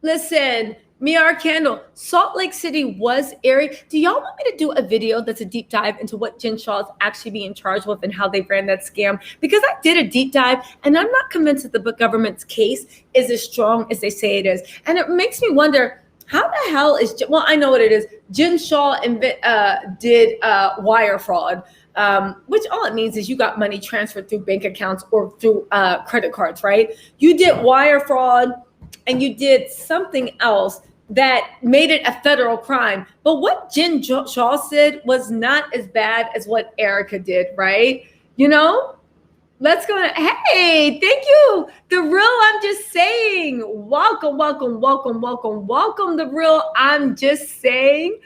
Listen, Miar Candle, Salt Lake City was airy. Do y'all want me to do a video that's a deep dive into what Jen Shaw is actually being charged with and how they ran that scam? Because I did a deep dive and I'm not convinced that the government's case is as strong as they say it is. And it makes me wonder, how the hell is, well, I know what it is. Jen Shaw did wire fraud, which all it means is you got money transferred through bank accounts or through credit cards, right? You did wire fraud and you did something else that made it a federal crime. But what Jen Shaw said was not as bad as what Erika did, right? You know, let's go. Hey, thank you. The Real I'm Just Saying. Welcome, welcome, welcome, welcome, welcome. The Real I'm Just Saying.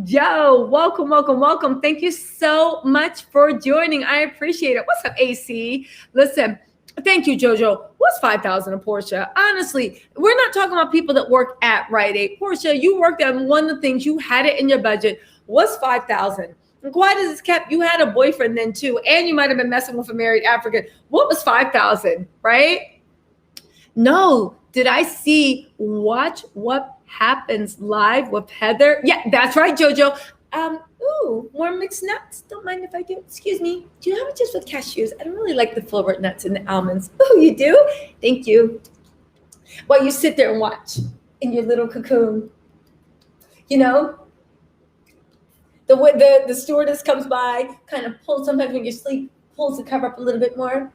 Yo, welcome, welcome, welcome. Thank you so much for joining. I appreciate it. What's up, AC? Listen, thank you, JoJo. What's $5,000 a Porsha? Honestly, we're not talking about people that work at Rite Aid. Porsha, you worked on one of the things, you had it in your budget. What's $5,000? Why does this kept? You had a boyfriend then too, and you might have been messing with a married African. What was $5,000, right? No, did I see Watch What Happens live with Heather? Yeah, that's right, JoJo. Ooh, more mixed nuts. Don't mind if I do. Excuse me. Do you have it just with cashews? I don't really like the filbert nuts and the almonds. Oh, you do? Thank you. While you sit there and watch in your little cocoon, you know, the stewardess comes by, kind of pulls, sometimes when you sleep, pulls the cover up a little bit more.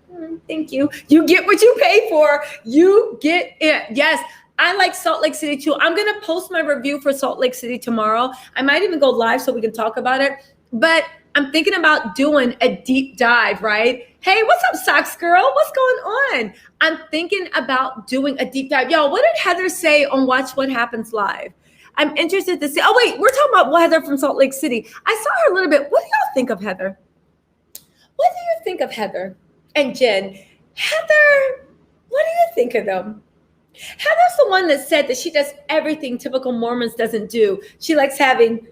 Thank you. You get what you pay for. You get it. Yes. I like Salt Lake City too. I'm going to post my review for Salt Lake City tomorrow. I might even go live so we can talk about it. But I'm thinking about doing a deep dive, right? Hey, what's up, Socks Girl? What's going on? I'm thinking about doing a deep dive. Yo, what did Heather say on Watch What Happens Live? I'm interested to see. Oh, wait, we're talking about Heather from Salt Lake City. I saw her a little bit. What do y'all think of Heather? What do you think of Heather and Jen? Heather, what do you think of them? Heather's the one that said that she does everything typical Mormons doesn't do. She likes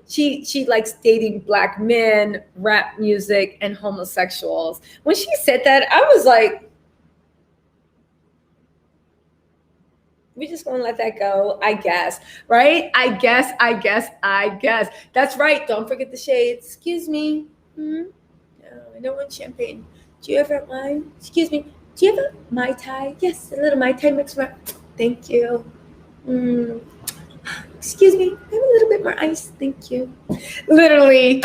she likes dating black men, rap music, and homosexuals. When she said that, I was like, we just gonna let that go, I guess, right? I guess. That's right. Don't forget the shades. Excuse me. No, I don't want champagne. Do you ever have wine? Excuse me. Do you have a Mai Tai? Yes, a little Mai Tai mix. Thank you. Excuse me. I have a little bit more ice. Thank you. Literally,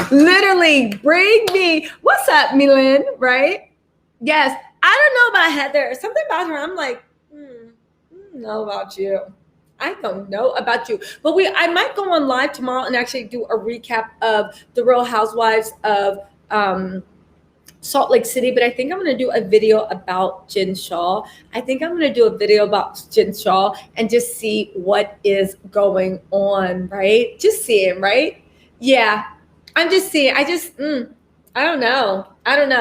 bring me. What's up, Milan? Right? Yes. I don't know about Heather. Something about her. I'm like, I don't know about you. I don't know about you. But I might go on live tomorrow and actually do a recap of the Real Housewives of Salt Lake City, but I think I'm going to do a video about Jen Shaw. And just see what is going on, right? Just seeing, right? Yeah, I'm just seeing. I don't know. And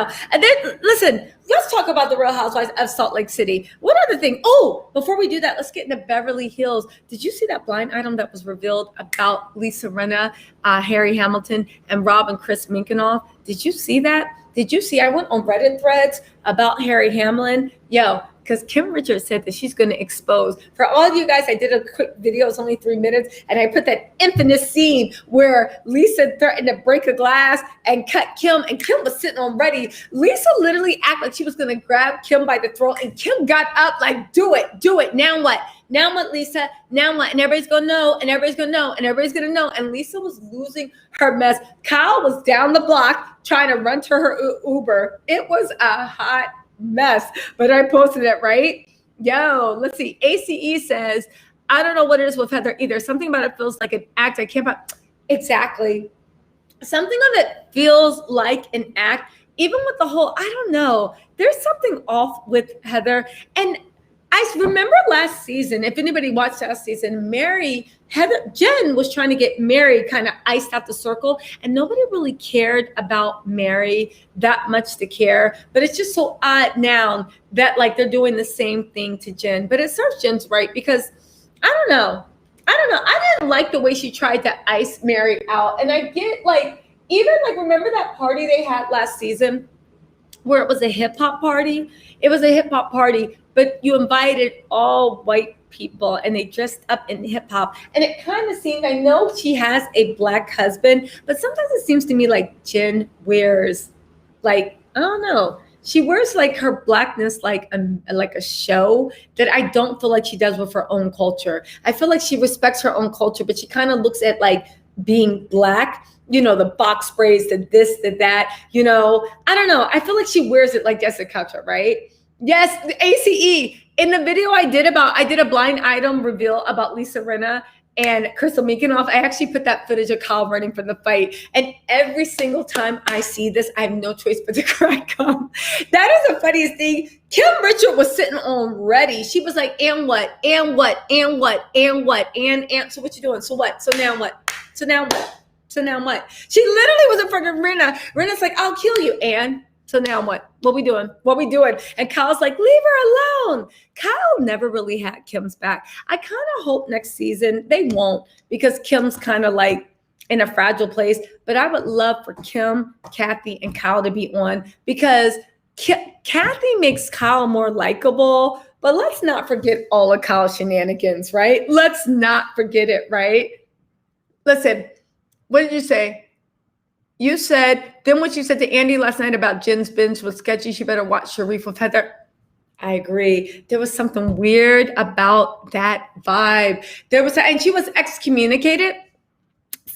then, listen, let's talk about the Real Housewives of Salt Lake City. One other thing. Oh, before we do that, let's get into Beverly Hills. Did you see that blind item that was revealed about Lisa Rinna, Harry Hamilton, and Rob and Chris Minkoff? Did you see that? I went on Reddit threads about Harry Hamlin. Because Kim Richards said that she's going to expose. For all of you guys, I did a quick video. It's only 3 minutes. And I put that infamous scene where Lisa threatened to break a glass and cut Kim. And Kim was sitting on ready. Lisa literally acted like she was going to grab Kim by the throat. And Kim got up like, do it. Now what? Now what, Lisa? Now what? And everybody's going to know. And everybody's going to know. And everybody's going to know. And Lisa was losing her mess. Kyle was down the block trying to run to her Uber. It was a hot mess, but I posted it, right? Let's see. ACE says, I don't know what it is with Heather either. Something about it feels like an act. I can't. Exactly. Something of it feels like an act. Even with the whole, I don't know. There's something off with Heather. And I remember last season, if anybody watched last season, Jen was trying to get Mary kind of iced out the circle, and nobody really cared about Mary that much to care. But it's just so odd now that like they're doing the same thing to Jen. But it serves Jen's right, because I don't know. I didn't like the way she tried to ice Mary out. And I get remember that party they had last season where it was a hip hop party? It was a hip hop party, but you invited all white people and they dressed up in hip hop. And it kind of seemed, I know she has a black husband, but sometimes it seems to me like Jen wears, like, I don't know. She wears like her blackness like a show that I don't feel like she does with her own culture. I feel like she respects her own culture, but she kind of looks at like being black, the box braids, the this, the that, I don't know. I feel like she wears it like Jessica Cutler, right? Yes, ACE. In the video I did a blind item reveal about Lisa Rinna and Crystal Minkoff. I actually put that footage of Kyle running from the fight. And every single time I see this, I have no choice but to crack up. That is the funniest thing. Kim Richard was sitting on ready. She was like, and what? And what? And what? And what? And so what you doing? So what? So now what? So now what? So now what? She literally was in front of Rinna. Rinna's like, I'll kill you. And so now what? What we doing? And Kyle's like, leave her alone. Kyle never really had Kim's back. I kind of hope next season they won't, because Kim's kind of like in a fragile place. But I would love for Kim, Kathy, and Kyle to be on, because Kathy makes Kyle more likable. But let's not forget all of Kyle's shenanigans, right? Let's not forget it, right? Listen, what did you say? You said, then what you said to Andy last night about Jen's binge was sketchy. She better watch Sharif with Heather. I agree. There was something weird about that vibe. And she was excommunicated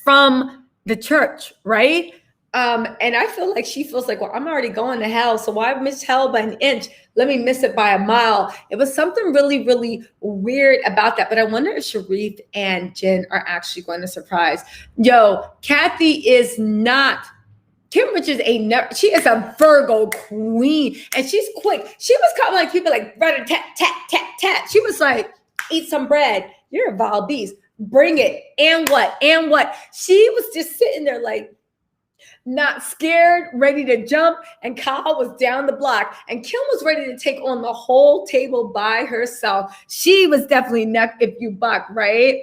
from the church, right? And I feel like she feels like, well, I'm already going to hell, so why miss hell by an inch? Let me miss it by a mile. It was something really, really weird about that. But I wonder if Sharif and Jen are actually going to surprise. Kathy is not. Kim Richards she is a Virgo queen, and she's quick. She was calling like people like rat tat tat tat tat. She was like, eat some bread. You're a vile beast. Bring it. And what? And what? She was just sitting there like, not scared, ready to jump, and Kyle was down the block, and Kim was ready to take on the whole table by herself. She was definitely neck if you buck, right?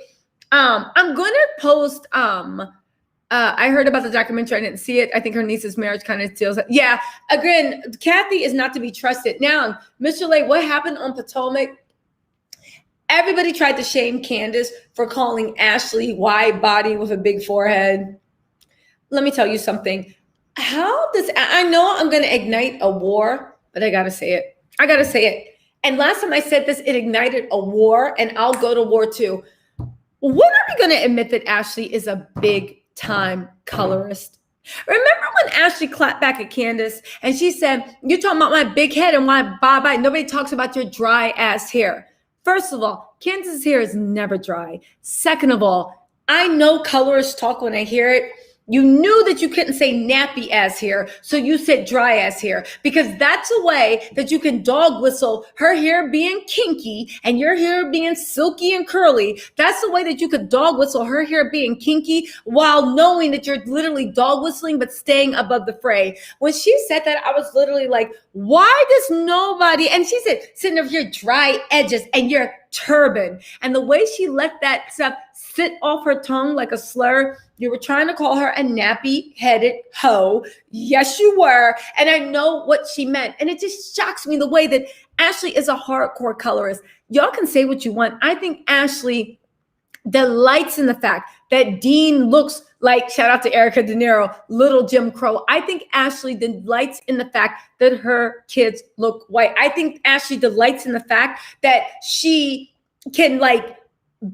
I'm gonna post. I heard about the documentary. I didn't see it. I think her niece's marriage kind of steals it. Yeah, again, Kathy is not to be trusted. Now, Mr. Lay, what happened on Potomac? Everybody tried to shame Candace for calling Ashley wide body with a big forehead. Let me tell you something. I know I'm going to ignite a war, but I got to say it. I got to say it. And last time I said this, it ignited a war, and I'll go to war too. When are we going to admit that Ashley is a big time colorist? Remember when Ashley clapped back at Candace and she said, "You're talking about my big head and why bye-bye. Nobody talks about your dry ass hair." First of all, Candace's hair is never dry. Second of all, I know colorists talk when I hear it. You knew that you couldn't say nappy ass hair, so you said dry ass hair, because that's a way that you can dog whistle her hair being kinky and your hair being silky and curly. That's the way that you could dog whistle her hair being kinky while knowing that you're literally dog whistling but staying above the fray. When she said that, I was literally like, why does nobody? And she said, sitting over your dry edges and your turban. And the way she let that stuff sit off her tongue like a slur. You were trying to call her a nappy-headed hoe. Yes, you were. And I know what she meant. And it just shocks me the way that Ashley is a hardcore colorist. Y'all can say what you want. I think Ashley delights in the fact that Dean looks like, shout out to Erika Jayne, little Jim Crow. I think Ashley delights in the fact that her kids look white. I think Ashley delights in the fact that she can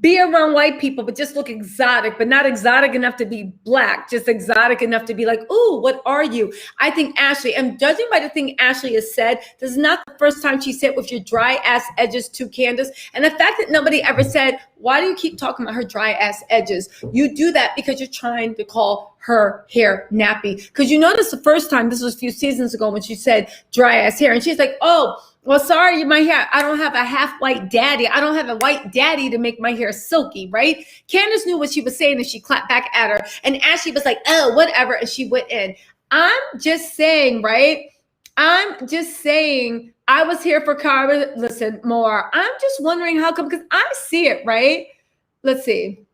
be around white people, but just look exotic, but not exotic enough to be black, just exotic enough to be like, ooh, what are you? I think Ashley, and judging by the thing Ashley has said, this is not the first time she said with your dry ass edges to Candace. And the fact that nobody ever said, why do you keep talking about her dry ass edges? You do that because you're trying to call her hair nappy. Because you noticed the first time, this was a few seasons ago when she said dry ass hair. And she's like, oh, well, sorry, my hair, I don't have a half white daddy. I don't have a white daddy to make my hair silky, right? Candace knew what she was saying and she clapped back at her. And Ashley was like, oh, whatever. And she went in. I'm just saying, right? I'm just saying, I was here for Cara. Listen, more. I'm just wondering how come, because I see it, right? Let's see.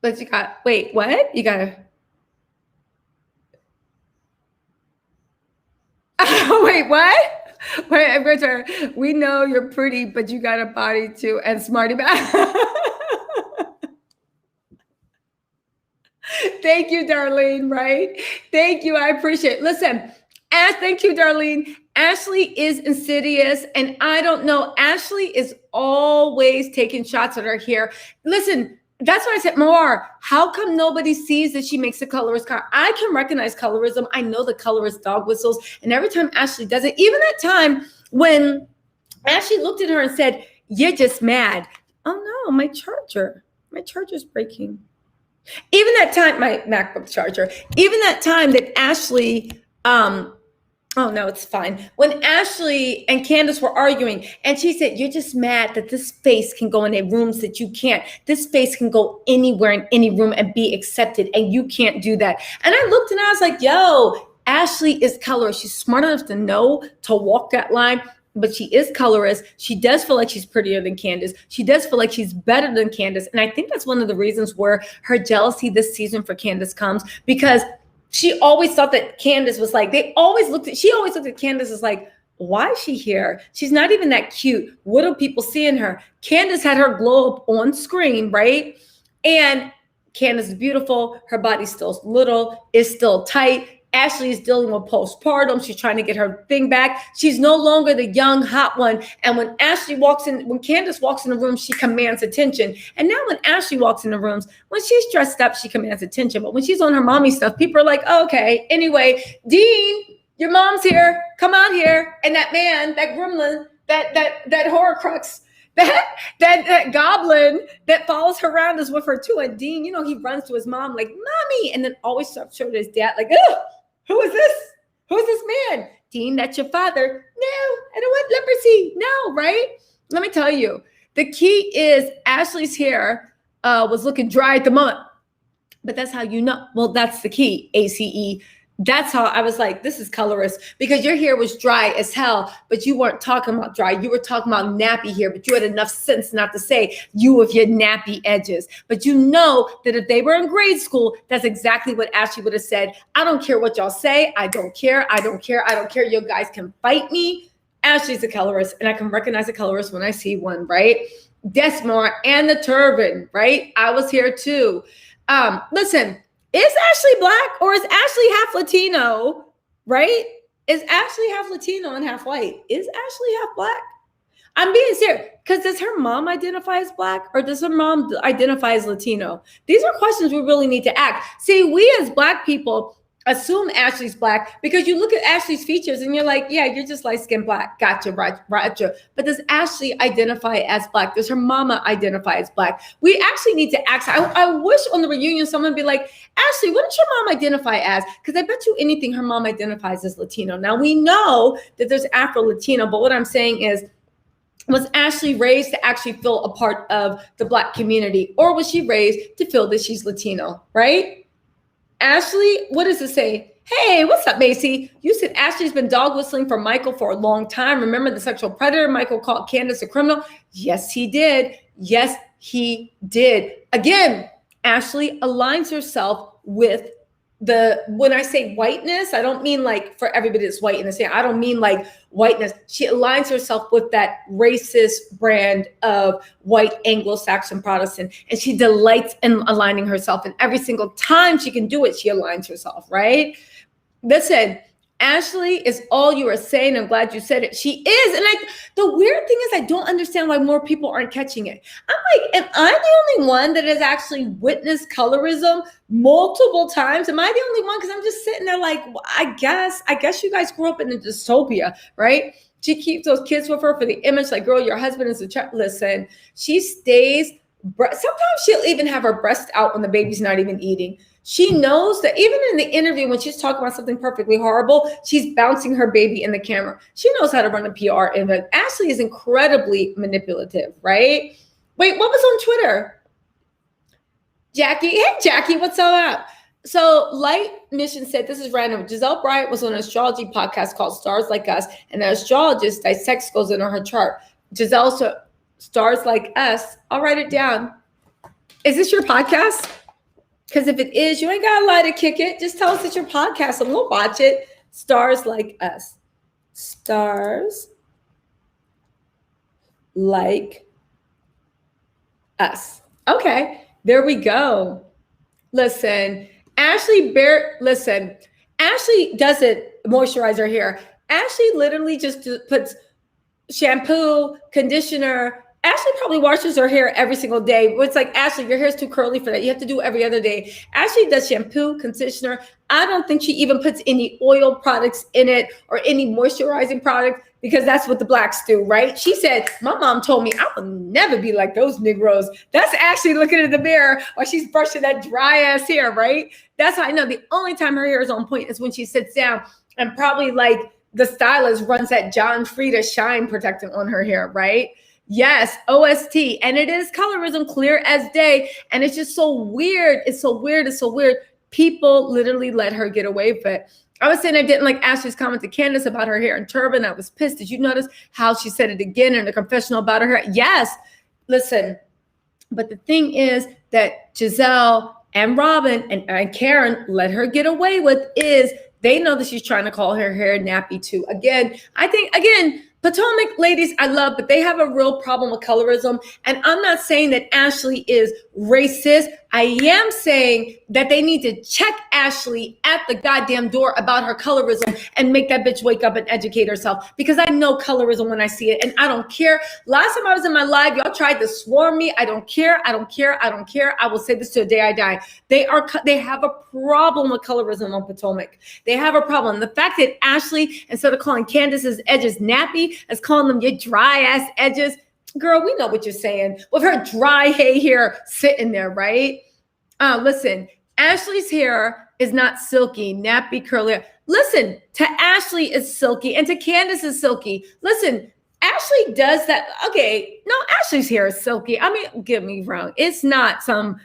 But you got, wait, what? You got to. Wait, what? Wait, I'm going to. We know you're pretty, but you got a body too, and smarty back. Thank you, Darlene. Right? Thank you. I appreciate it. Listen, thank you, Darlene. Ashley is insidious, and I don't know. Ashley is always taking shots at her hair. Listen. That's why I said, Moar, how come nobody sees that she makes a colorist car? I can recognize colorism. I know the colorist dog whistles. And every time Ashley does it, even that time when Ashley looked at her and said, you're just mad. Oh no, my charger's breaking. Even that time, my MacBook charger, even that time that Ashley, oh, no, it's fine. When Ashley and Candace were arguing, and she said, you're just mad that this face can go in rooms that you can't. This face can go anywhere in any room and be accepted, and you can't do that. And I looked and I was like, yo, Ashley is colorist. She's smart enough to know to walk that line, but she is colorist. She does feel like she's prettier than Candace. She does feel like she's better than Candace. And I think that's one of the reasons where her jealousy this season for Candace comes, because she always thought that Candace was like, she always looked at Candace as like, why is she here? She's not even that cute. What are people seeing her? Candace had her glow up on screen, right? And Candace is beautiful. Her body's still little, is still tight. Ashley is dealing with postpartum. She's trying to get her thing back. She's no longer the young, hot one. And when Candace walks in the room, she commands attention. And now when Ashley walks in the rooms, when she's dressed up, she commands attention. But when she's on her mommy stuff, people are like, oh, okay. Anyway, Dean, your mom's here. Come out here. And that man, that gremlin, that Horcrux, that goblin that follows her around is with her too. And Dean, he runs to his mom like, mommy, and then always stops showing his dad like, oh, who is this? Who's this man? Dean, that's your father. No, I don't want leprosy. No, right? Let me tell you, the key is Ashley's hair was looking dry at the moment. But that's how you know. Well, that's the key, ACE. That's how I was like, this is colorist, because your hair was dry as hell, but you weren't talking about dry. You were talking about nappy hair, but you had enough sense not to say you with your nappy edges. But you know that if they were in grade school, that's exactly what Ashley would have said. I don't care what y'all say. I don't care. I don't care. I don't care. You guys can fight me. Ashley's a colorist, and I can recognize a colorist when I see one, right? Desmar and the turban, right? I was here too. Listen, is Ashley black or is Ashley half Latino, right? Is Ashley half Latino and half white? Is Ashley half black? I'm being serious, because does her mom identify as black or does her mom identify as Latino? These are questions we really need to ask. See, we as black people assume Ashley's black because you look at Ashley's features and you're like, yeah, you're just light-skinned black. Gotcha, Roger. But does Ashley identify as black? Does her mama identify as black? We actually need to ask. I wish on the reunion someone would be like, Ashley, what does your mom identify as? Because I bet you anything her mom identifies as Latino. Now, we know that there's Afro-Latino, but what I'm saying is, was Ashley raised to actually feel a part of the black community, or was she raised to feel that she's Latino, right? Ashley, what does it say? Hey, what's up, Macy? You said Ashley's been dog whistling for Michael for a long time. Remember the sexual predator? Michael called Candace a criminal. Yes, he did. Yes, he did. Again, Ashley aligns herself with when I say whiteness, I don't mean like for everybody that's white in the same. I don't mean like whiteness. She aligns herself with that racist brand of white Anglo-Saxon Protestant, and she delights in aligning herself. And every single time she can do it, she aligns herself, right? Listen, Ashley is all you are saying. I'm glad you said it. She is. And the weird thing is I don't understand why more people aren't catching it. I'm like, am I the only one that has actually witnessed colorism multiple times? Am I the only one? Because I'm just sitting there like, well, I guess you guys grew up in a dystopia, right? She keeps those kids with her for the image. Like, girl, your husband is a child. Listen, she stays. Sometimes she'll even have her breast out when the baby's not even eating. She knows that even in the interview, when she's talking about something perfectly horrible, she's bouncing her baby in the camera. She knows how to run a PR event. Ashley is incredibly manipulative, right? Wait, what was on Twitter? Jackie. Hey, Jackie, what's up? So Light Mission said, this is random. Giselle Bryant was on an astrology podcast called Stars Like Us, and the astrologist dissects goes into her chart. Giselle, Stars Like Us. I'll write it down. Is this your podcast? Because if it is, you ain't got to lie to kick it. Just tell us it's your podcast and we'll watch it. Stars Like Us. Stars Like Us. Okay, there we go. Listen, Ashley doesn't moisturize her hair. Ashley literally just puts shampoo, conditioner. Ashley probably washes her hair every single day. It's like, Ashley, your hair's too curly for that. You have to do it every other day. Ashley does shampoo, conditioner. I don't think she even puts any oil products in it or any moisturizing product, because that's what the blacks do, right? She said, my mom told me I will never be like those Negroes. That's Ashley looking in the mirror while she's brushing that dry ass hair, right? That's how I know the only time her hair is on point is when she sits down and probably like the stylist runs that John Frieda shine protectant on her hair, right? Yes, OST. And it is colorism, clear as day. And it's just so weird. It's so weird. It's so weird. People literally let her get away with it. I was saying I didn't like Ashley's comment to Candace about her hair and turban. I was pissed. Did you notice how she said it again in the confessional about her hair? Yes. Listen, but the thing is that Giselle and Robin and Karen let her get away with is they know that she's trying to call her hair nappy too. Again, I think, Potomac ladies, I love, but they have a real problem with colorism. And I'm not saying that Ashley is racist. I am saying that they need to check Ashley at the goddamn door about her colorism and make that bitch wake up and educate herself, because I know colorism when I see it and I don't care. Last time I was in my live, y'all tried to swarm me. I don't care. I don't care. I don't care. I will say this to the day I die. They have a problem with colorism on Potomac. They have a problem. The fact that Ashley, instead of calling Candace's edges nappy, is calling them your dry ass edges. Girl, we know what you're saying with her dry hair sitting there, right? Listen, Ashley's hair is not silky, nappy, curly. Listen, to Ashley is silky and to Candace is silky. Listen, Ashley does that. Okay, no, Ashley's hair is silky. I mean, get me wrong. It's not some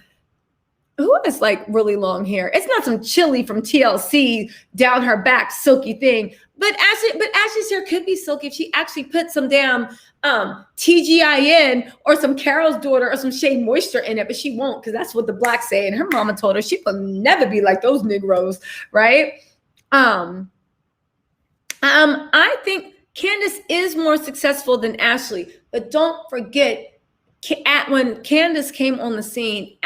who has like really long hair? It's not some Chili from TLC down her back silky thing. But Ashley's hair could be silky if she actually put some damn TGIN or some Carol's Daughter or some Shea Moisture in it, but she won't because that's what the blacks say. And her mama told her she will never be like those Negroes, right? I think Candace is more successful than Ashley, but don't forget when Candace came on the scene,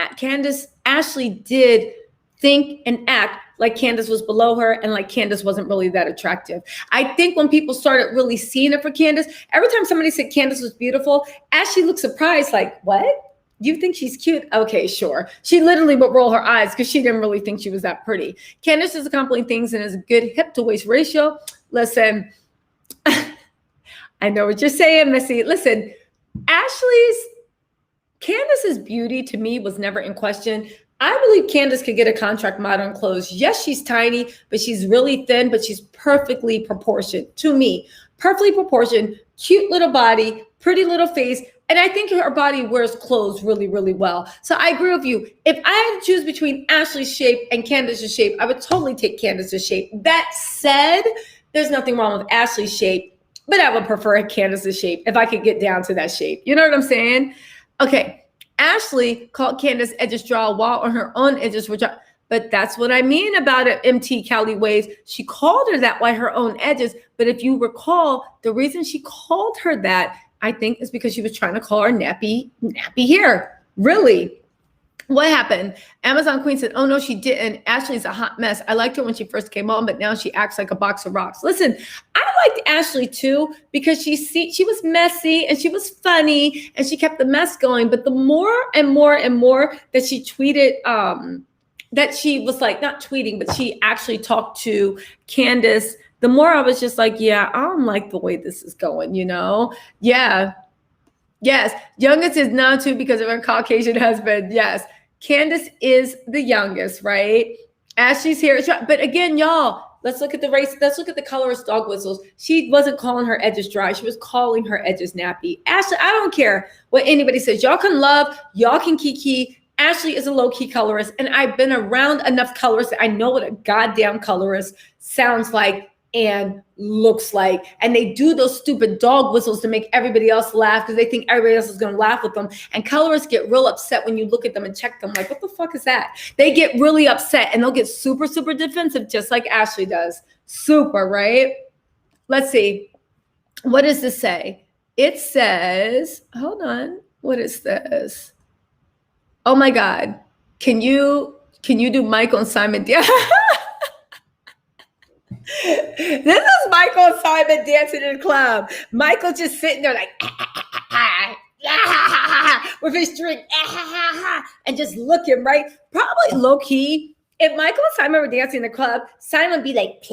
Ashley did think and act like Candace was below her and like Candace wasn't really that attractive. I think when people started really seeing it for Candace, every time somebody said Candace was beautiful, Ashley looked surprised, like, what? You think she's cute? Okay, sure. She literally would roll her eyes because she didn't really think she was that pretty. Candace is accomplishing things and is a good hip to waist ratio. Listen, I know what you're saying, Missy. Listen, Candace's beauty to me was never in question. I believe Candace could get a contract model in clothes. Yes, she's tiny, but she's really thin, but she's perfectly proportioned to me. Perfectly proportioned, cute little body, pretty little face. And I think her body wears clothes really, really well. So I agree with you. If I had to choose between Ashley's shape and Candace's shape, I would totally take Candace's shape. That said, there's nothing wrong with Ashley's shape, but I would prefer Candace's shape if I could get down to that shape. You know what I'm saying? Okay, Ashley called Candace edges dry while on her own edges were dry. But that's what I mean about it, MT Cali Waves. She called her that by her own edges. But if you recall, the reason she called her that, I think, is because she was trying to call her nappy hair. Really? What happened? Amazon Queen said, oh, no, she didn't. Ashley's a hot mess. I liked her when she first came on, but now she acts like a box of rocks. Listen, I liked Ashley, too, because she was messy and she was funny and she kept the mess going. But the more and more and more that she tweeted, that she was like, not tweeting, but she actually talked to Candace, the more I was just like, yeah, I don't like the way this is going, you know? Yeah. Yes. Youngest is now, too, because of her Caucasian husband. Yes. Candace is the youngest, right? Ashley's hair is dry. But again, y'all, let's look at the race. Let's look at the colorist dog whistles. She wasn't calling her edges dry. She was calling her edges nappy. Ashley, I don't care what anybody says. Y'all can love, y'all can kiki. Ashley is a low-key colorist, and I've been around enough colorists that I know what a goddamn colorist sounds like and looks like. And they do those stupid dog whistles to make everybody else laugh because they think everybody else is going to laugh with them. And colorists get real upset when you look at them and check them like, what the fuck is that? They get really upset and they'll get super, super defensive just like Ashley does. Super, right? Let's see. What does this say? It says, hold on. What is this? Oh my God. Can you do Michael and Simon? This is Michael and Simon dancing in the club. Michael just sitting there like, with his drink, and just looking, right? Probably low key. If Michael and Simon were dancing in the club, Simon would be like,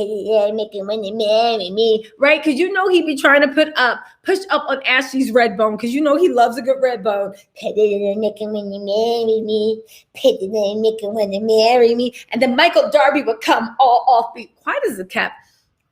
making when you marry me, right? Because you know he'd be trying to push up on Ashley's red bone, because you know he loves a good red bone. Making when you marry me, making when you marry me. And then Michael Darby would come all off beat, quiet as a cat.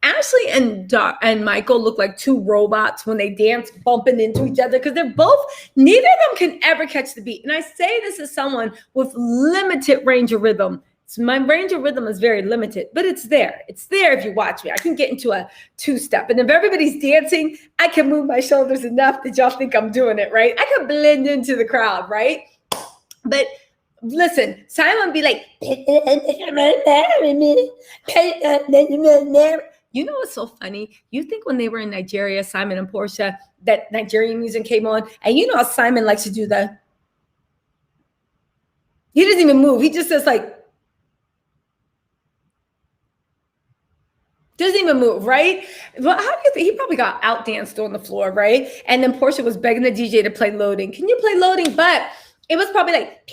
Ashley and Michael look like two robots when they dance, bumping into each other, because neither of them can ever catch the beat. And I say this as someone with limited range of rhythm. So my range of rhythm is very limited, but it's there. It's there if you watch me. I can get into a two-step. And if everybody's dancing, I can move my shoulders enough that y'all think I'm doing it, right? I can blend into the crowd, right? But listen, Simon be like, you know what's so funny? You think when they were in Nigeria, Simon and Porsha, that Nigerian music came on, and you know how Simon likes to do that? He doesn't even move. He just says like, doesn't even move, right? Well, how do you think he probably got outdanced on the floor, right? And then Porsha was begging the DJ to play Loading. Can you play Loading? But it was probably like,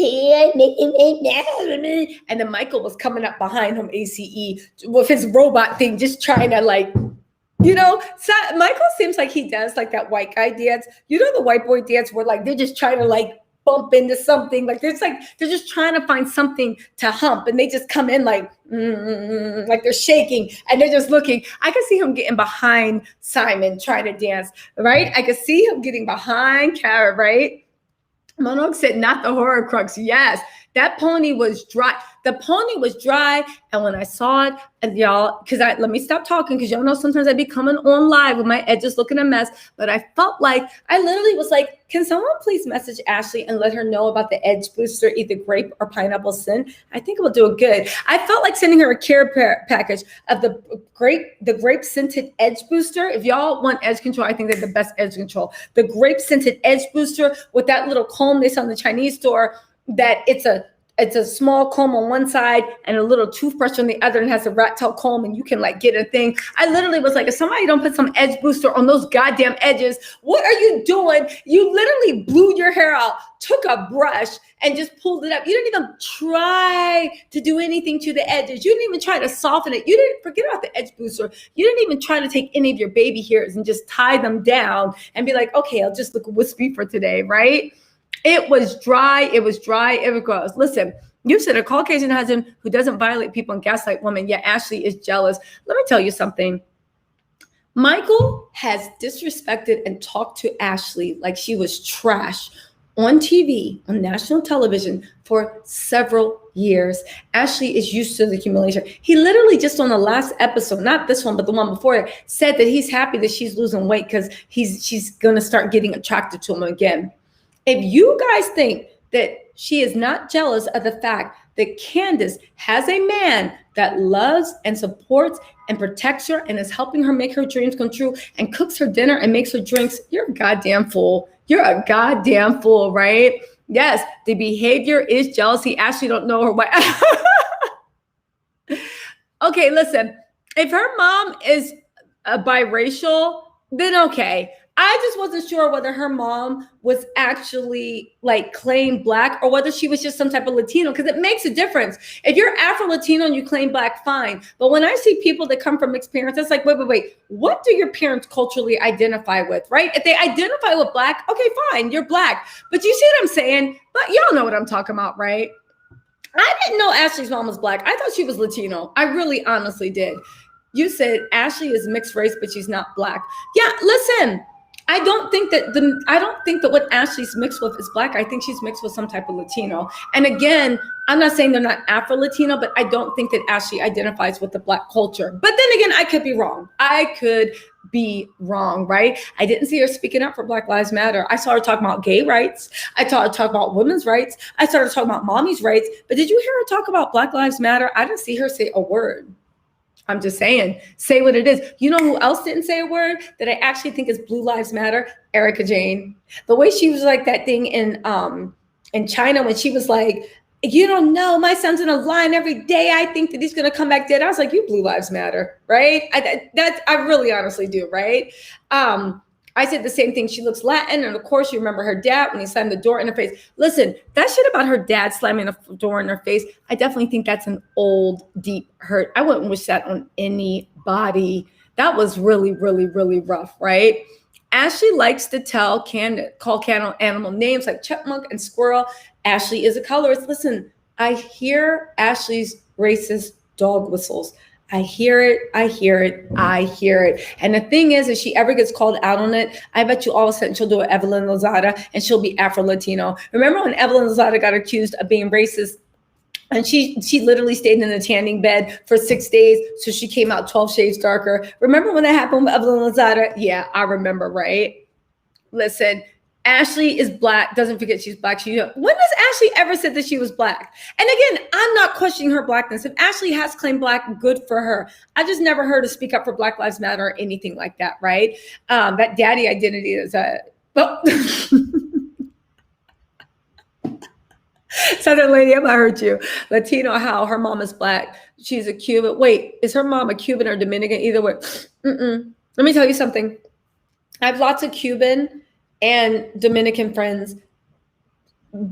and then Michael was coming up behind him, ACE, with his robot thing, just trying to like, you know, so Michael seems like he does like that white guy dance. You know, the white boy dance where like they're just trying to like bump into something, like they're just trying to find something to hump, and they just come in like they're shaking and they're just looking. I could see him getting behind Simon trying to dance, right? I could see him getting behind Cara, right? Monok said, not the horror crux. Yes, That pony was dry. The pony was dry. And when I saw it, and y'all, let me stop talking, because y'all know sometimes I be coming on live with my edges looking a mess. But I felt like, I literally was like, can someone please message Ashley and let her know about the edge booster, either grape or pineapple scent? I think it will do it good. I felt like sending her a care package of the grape scented edge booster. If y'all want edge control, I think they're the best edge control. The grape scented edge booster with that little comb they sell in the Chinese store, that it's a small comb on one side and a little toothbrush on the other, and has a rat tail comb, and you can like get a thing. I literally was like, if somebody don't put some edge booster on those goddamn edges, what are you doing? You literally blew your hair out, took a brush and just pulled it up. You didn't even try to do anything to the edges. You didn't even try to soften it. You didn't forget about the edge booster. You didn't even try to take any of your baby hairs and just tie them down and be like, okay, I'll just look wispy for today, right? It was dry. It was dry. It was gross. Listen, you said a Caucasian husband who doesn't violate people and gaslight women, yet Ashley is jealous. Let me tell you something. Michael has disrespected and talked to Ashley like she was trash on TV, on national television, for several years. Ashley is used to the humiliation. He literally just on the last episode, not this one, but the one before it, said that he's happy that she's losing weight because she's going to start getting attracted to him again. If you guys think that she is not jealous of the fact that Candace has a man that loves and supports and protects her and is helping her make her dreams come true and cooks her dinner and makes her drinks, you're a goddamn fool. You're a goddamn fool, right? Yes, the behavior is jealousy. Ashley don't know her way. Okay, listen, if her mom is biracial, then okay. I just wasn't sure whether her mom was actually like claim Black or whether she was just some type of Latino, because it makes a difference. If you're Afro-Latino and you claim Black, fine. But when I see people that come from mixed parents, it's like, wait. What do your parents culturally identify with, right? If they identify with Black, okay, fine, you're Black. But you see what I'm saying? But y'all know what I'm talking about, right? I didn't know Ashley's mom was Black. I thought she was Latino. I really honestly did. You said Ashley is mixed race, but she's not Black. Yeah, listen. I don't think that what Ashley's mixed with is Black. I think she's mixed with some type of Latino. And again, I'm not saying they're not Afro-Latino, but I don't think that Ashley identifies with the Black culture. But then again, I could be wrong. Right? I didn't see her speaking up for Black Lives Matter. I saw her talking about gay rights. I saw her talk about women's rights. I saw her talking about mommy's rights. But did you hear her talk about Black Lives Matter? I didn't see her say a word. I'm just saying, say what it is. You know who else didn't say a word that I actually think is Blue Lives Matter? Erika Jayne. The way she was like that thing in China when she was like, you don't know, my son's in a line every day. I think that he's going to come back dead. I was like, you Blue Lives Matter, right? I really honestly do, right? I said the same thing. She looks Latin. And of course, you remember her dad when he slammed the door in her face. Listen, that shit about her dad slamming the door in her face, I definitely think that's an old, deep hurt. I wouldn't wish that on anybody. That was really, really, really rough, right? Ashley likes to call animal names like chipmunk and squirrel. Ashley is a colorist. Listen, I hear Ashley's racist dog whistles. I hear it. And the thing is, if she ever gets called out on it, I bet you all of a sudden she'll do an Evelyn Lozada and she'll be Afro-Latino. Remember when Evelyn Lozada got accused of being racist? And she literally stayed in the tanning bed for 6 days. So she came out 12 shades darker. Remember when that happened with Evelyn Lozada? Yeah, I remember, right? Listen, Ashley is Black. Doesn't forget she's Black. When has Ashley ever said that she was Black? And again, I'm not questioning her Blackness. If Ashley has claimed Black, good for her. I just never heard her speak up for Black Lives Matter or anything like that, right? That daddy identity is Southern lady, I'm gonna hurt you. Latino, how? Her mom is Black. She's a Cuban. Wait, is her mom a Cuban or Dominican? Either way. Let me tell you something. I have lots of Cuban and Dominican friends.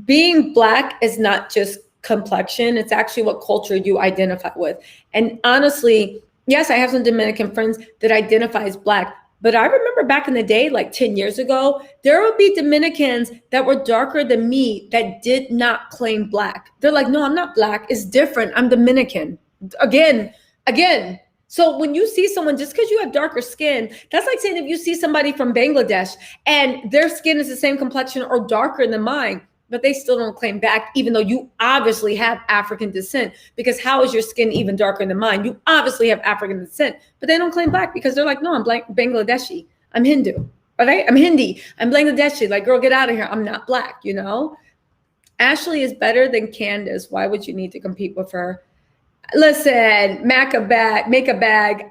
Being Black is not just complexion. It's actually what culture you identify with. And honestly, yes, I have some Dominican friends that identify as Black. But I remember back in the day, like 10 years ago, there would be Dominicans that were darker than me that did not claim Black. They're like, no, I'm not Black. It's different. I'm Dominican. Again. So when you see someone, just because you have darker skin, that's like saying if you see somebody from Bangladesh and their skin is the same complexion or darker than mine, but they still don't claim back, even though you obviously have African descent, because how is your skin even darker than mine? You obviously have African descent, but they don't claim back because they're like, no, I'm Bangladeshi. I'm Hindu. Okay? I'm Hindi. I'm Bangladeshi. Like, girl, get out of here. I'm not black, you know? Ashley is better than Candace. Why would you need to compete with her? Listen, make a bag.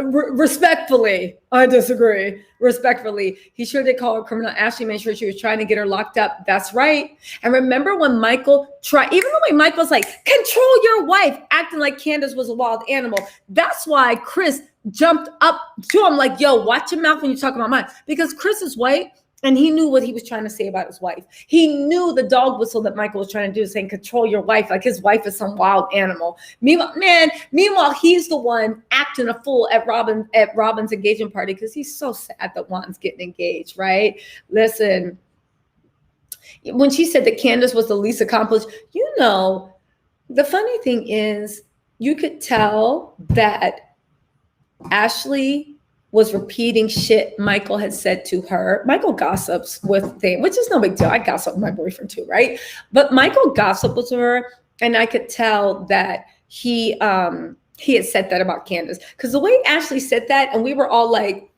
Respectfully, I disagree. Respectfully, he sure did call her criminal. Ashley made sure she was trying to get her locked up. That's right. And remember when Michael tried, even though Michael's like, control your wife, acting like Candace was a wild animal. That's why Chris jumped up to him like, yo, watch your mouth when you talk about mine. Because Chris is white. And he knew what he was trying to say about his wife. He knew the dog whistle that Michael was trying to do, saying, control your wife, like his wife is some wild animal. Meanwhile, he's the one acting a fool at Robin's engagement party because he's so sad that Juan's getting engaged, right? Listen, when she said that Candace was the least accomplished, you know, the funny thing is you could tell that Ashley was repeating shit Michael had said to her. Michael gossips with things, which is no big deal. I gossip with my boyfriend too, right? But Michael gossiped with her, and I could tell that he had said that about Candace. Because the way Ashley said that, and we were all like,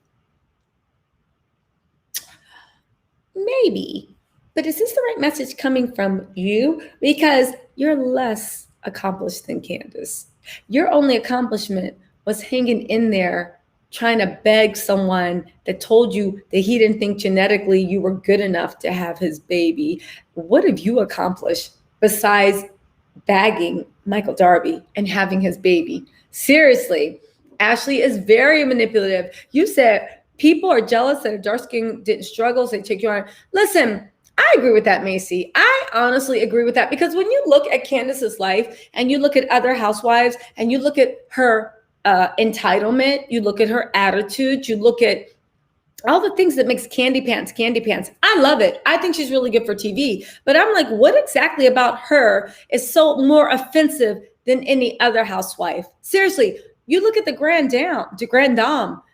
maybe, but is this the right message coming from you? Because you're less accomplished than Candace. Your only accomplishment was hanging in there, trying to beg someone that told you that he didn't think genetically you were good enough to have his baby. What have you accomplished besides bagging Michael Darby and having his baby? Seriously, Ashley is very manipulative. You said people are jealous that a dark skin didn't struggle, so they take you on. Listen, I agree with that, Macy. I honestly agree with that, because when you look at Candace's life and you look at other housewives and you look at her entitlement, you look at her attitude, you look at all the things that makes Candy Pants. I love it. I think she's really good for TV. But I'm like, what exactly about her is so more offensive than any other housewife? Seriously, you look at the Grand Dame.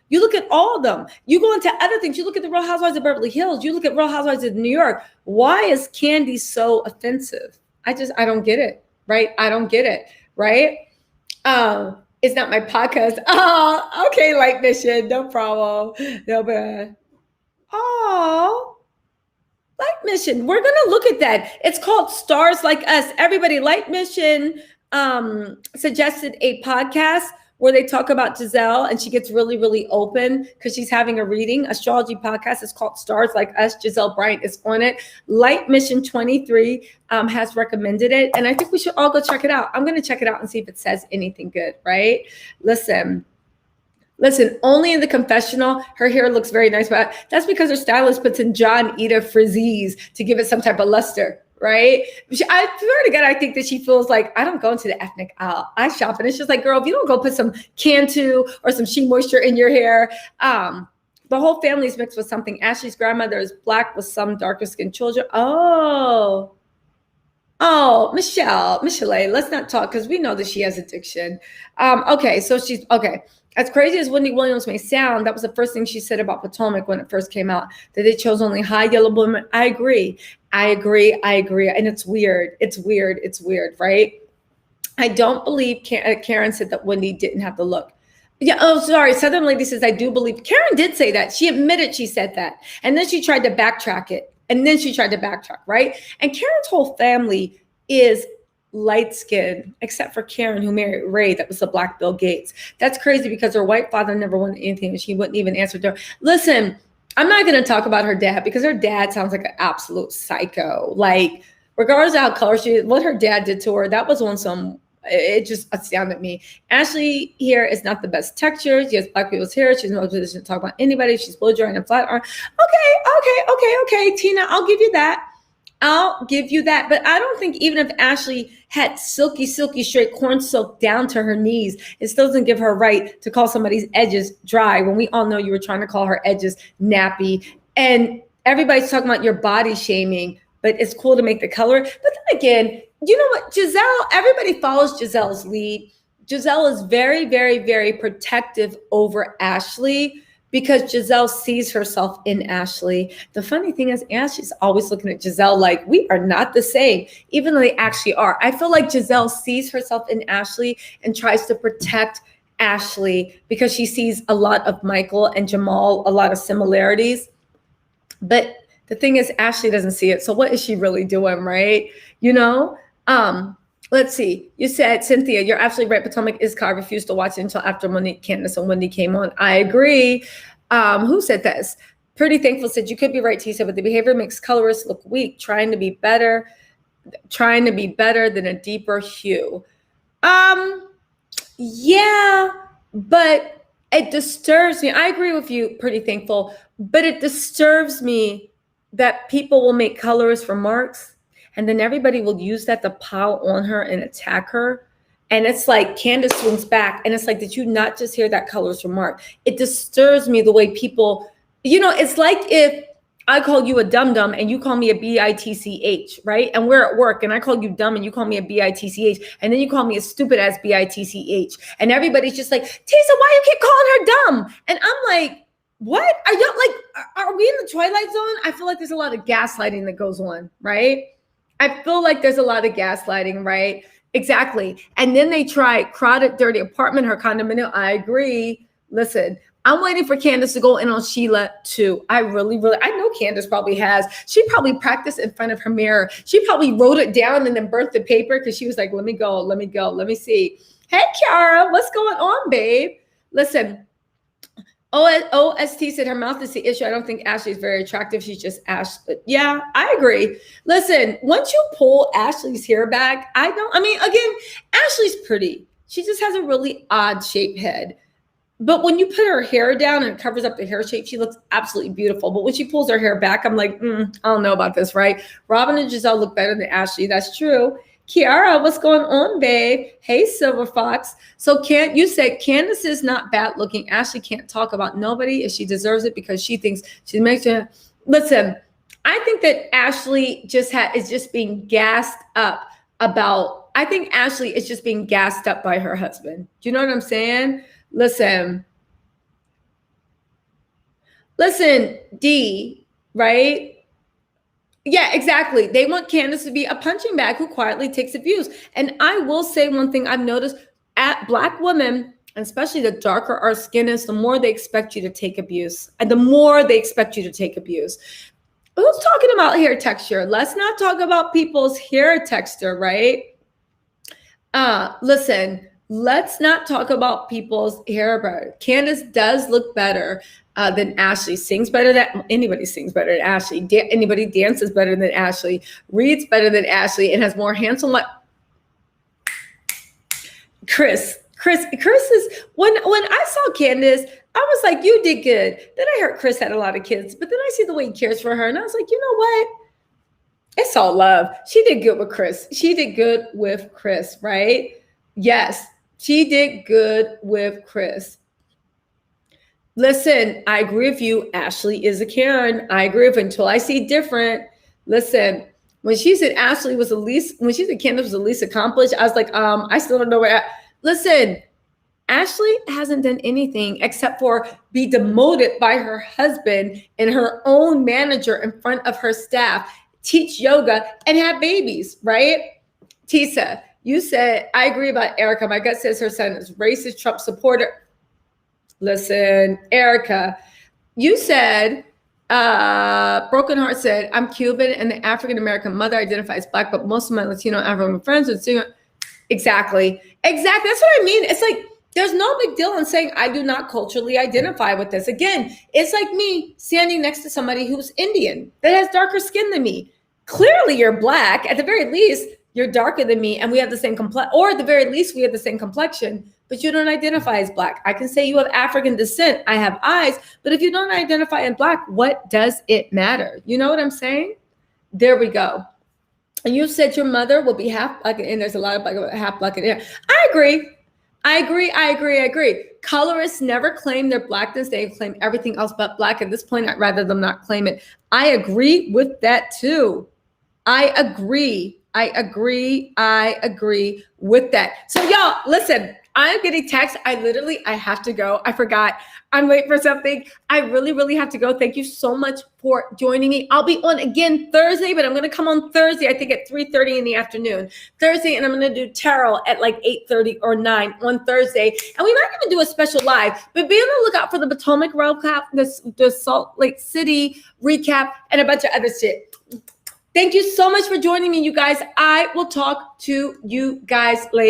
You look at all of them. You go into other things. You look at the Real Housewives of Beverly Hills. You look at Real Housewives of New York. Why is Candy so offensive? I don't get it, right? I don't get it, right? It's not my podcast. Oh, okay, Light Mission, no problem. No bad. Oh, Light Mission. We're gonna look at that. It's called Stars Like Us. Everybody, Light Mission suggested a podcast where they talk about Giselle, and she gets really, really open because she's having a reading, astrology podcast. It's called Stars Like Us. Giselle Bryant is on it. Light Mission 23 has recommended it, and I think we should all go check it out. I'm going to check it out and see if it says anything good, right? Listen, only in the confessional, her hair looks very nice, but that's because her stylist puts in John Eda frizzies to give it some type of luster. Right? I swear to God, I think that she feels like, I don't go into the ethnic aisle. I shop, and it's just like, girl, if you don't go put some Cantu or some She Moisture in your hair, the whole family's mixed with something. Ashley's grandmother is black with some darker skinned children. Oh, Michelle, let's not talk because we know that she has addiction. Okay, so she's okay. As crazy as Wendy Williams may sound, that was the first thing she said about Potomac when it first came out, that they chose only high yellow women. I agree. And it's weird, right? I don't believe Karen said that Wendy didn't have the look. Yeah. Oh, sorry. Southern Lady says, I do believe Karen did say that. She admitted she said that. And then she tried to backtrack it. Right? And Karen's whole family is light skinned, except for Karen, who married Ray. That was the Black Bill Gates. That's crazy because her white father never wanted anything, and she wouldn't even answer to her. Listen, I'm not going to talk about her dad because her dad sounds like an absolute psycho. Like, regardless of how color she is, what her dad did to her, that was on some, it just astounded me. Ashley here is not the best texture. She has black people's hair. She's no position to talk about anybody. She's blow dry and a flat arm. Okay, Tina, I'll give you that. But I don't think even if Ashley had silky, straight corn silk down to her knees, it still doesn't give her right to call somebody's edges dry when we all know you were trying to call her edges nappy. And everybody's talking about your body shaming, but it's cool to make the color. But then again, you know what? Giselle, everybody follows Giselle's lead. Giselle is very, very, very protective over Ashley because Giselle sees herself in Ashley. The funny thing is, Ashley's always looking at Giselle like, we are not the same, even though they actually are. I feel like Giselle sees herself in Ashley and tries to protect Ashley because she sees a lot of Michael and Jamal, a lot of similarities. But the thing is, Ashley doesn't see it. So what is she really doing, right? You know? Let's see. You said, Cynthia, you're absolutely right. Potomac is car. I refused to watch it until after Monique, Candace, and Wendy came on. I agree. Who said this? Pretty Thankful said, you could be right, Tisa, but the behavior makes colorists look weak, trying to be better than a deeper hue. Yeah, but it disturbs me. I agree with you, Pretty Thankful, but it disturbs me that people will make colorist remarks and then everybody will use that to pile on her and attack her. And it's like Candace swings back and it's like, did you not just hear that colorist remark? It disturbs me the way people, it's like if I call you a dum-dum and you call me a bitch, right? And we're at work and I call you dumb and you call me a bitch. And then you call me a stupid ass bitch. And everybody's just like, Tisa, why you keep calling her dumb? And I'm like, what? Are y'all like, are we in the Twilight Zone? I feel like there's a lot of gaslighting that goes on, right? I feel like there's a lot of gaslighting, right? Exactly. And then they try crowded, dirty apartment, her condominium. I agree. Listen, I'm waiting for Candace to go in on Sheila too. I know Candace probably has. She probably practiced in front of her mirror. She probably wrote it down and then burnt the paper because she was like, let me go. Let me see. Hey, Kiara, what's going on, babe? Listen, OST said her mouth is the issue. I don't think Ashley's very attractive. She's just Ashley. Yeah, I agree. Listen, once you pull Ashley's hair back, again, Ashley's pretty. She just has a really odd shaped head. But when you put her hair down and it covers up the hair shape, she looks absolutely beautiful. But when she pulls her hair back, I'm like, I don't know about this, right? Robin and Giselle look better than Ashley. That's true. Kiara, what's going on, babe? Hey, Silver Fox. So you said Candace is not bad looking. Ashley can't talk about nobody if she deserves it because she thinks she makes her. Listen, I think that Ashley is just being gassed up I think Ashley is just being gassed up by her husband. Do you know what I'm saying? Listen, D, right? Yeah, exactly. They want Candace to be a punching bag who quietly takes abuse. And I will say one thing I've noticed at Black women, and especially the darker our skin is, the more they expect you to take abuse. And the more they expect you to take abuse. Who's talking about hair texture? Let's not talk about people's hair texture, right? Listen, let's not talk about people's hair. Candace does look better than Ashley. Anybody sings better than Ashley. Anybody dances better than Ashley. Reads better than Ashley and has more handsome. Chris is when I saw Candace, I was like, you did good. Then I heard Chris had a lot of kids, but then I see the way he cares for her, and I was like, you know what? It's all love. She did good with Chris. Right? Yes, she did good with Chris. Listen, I agree with you. Ashley is a Karen. I agree with her until I see different. Listen, when she said Ashley was when she said Candace was the least accomplished, I was like, I still don't know where. Listen, Ashley hasn't done anything except for be demoted by her husband and her own manager in front of her staff, teach yoga, and have babies, right? Tisa, you said, I agree about Erika. My gut says her son is racist, Trump supporter. Listen, Erika, you said, Broken Heart said, I'm Cuban and the African-American mother identifies Black, but most of my Latino African friends are singing. Exactly. That's what I mean. It's like, there's no big deal in saying I do not culturally identify with this. Again, it's like me standing next to somebody who's Indian that has darker skin than me. Clearly you're Black. At the very least, you're darker than me and we have the same complexion, or at the very least we have the same complexion, but you don't identify as Black. I can say you have African descent. I have eyes, but if you don't identify as Black, what does it matter? You know what I'm saying? There we go. And you said your mother will be half Black, and there's a lot of Black, half Black in there. I agree. Colorists never claim their Blackness. They claim everything else but Black. At this point, I'd rather them not claim it. I agree with that too. I agree. I agree with that. So y'all, listen, I'm getting text. I have to go. I forgot. I'm waiting for something. I really have to go. Thank you so much for joining me. I'll be on again Thursday, but I'm going to come on Thursday, I think at 3:30 in the afternoon. Thursday, and I'm going to do tarot at like 8:30 or 9 on Thursday. And we might even do a special live, but be on the lookout for the Potomac recap, the Salt Lake City recap, and a bunch of other shit. Thank you so much for joining me, you guys. I will talk to you guys later.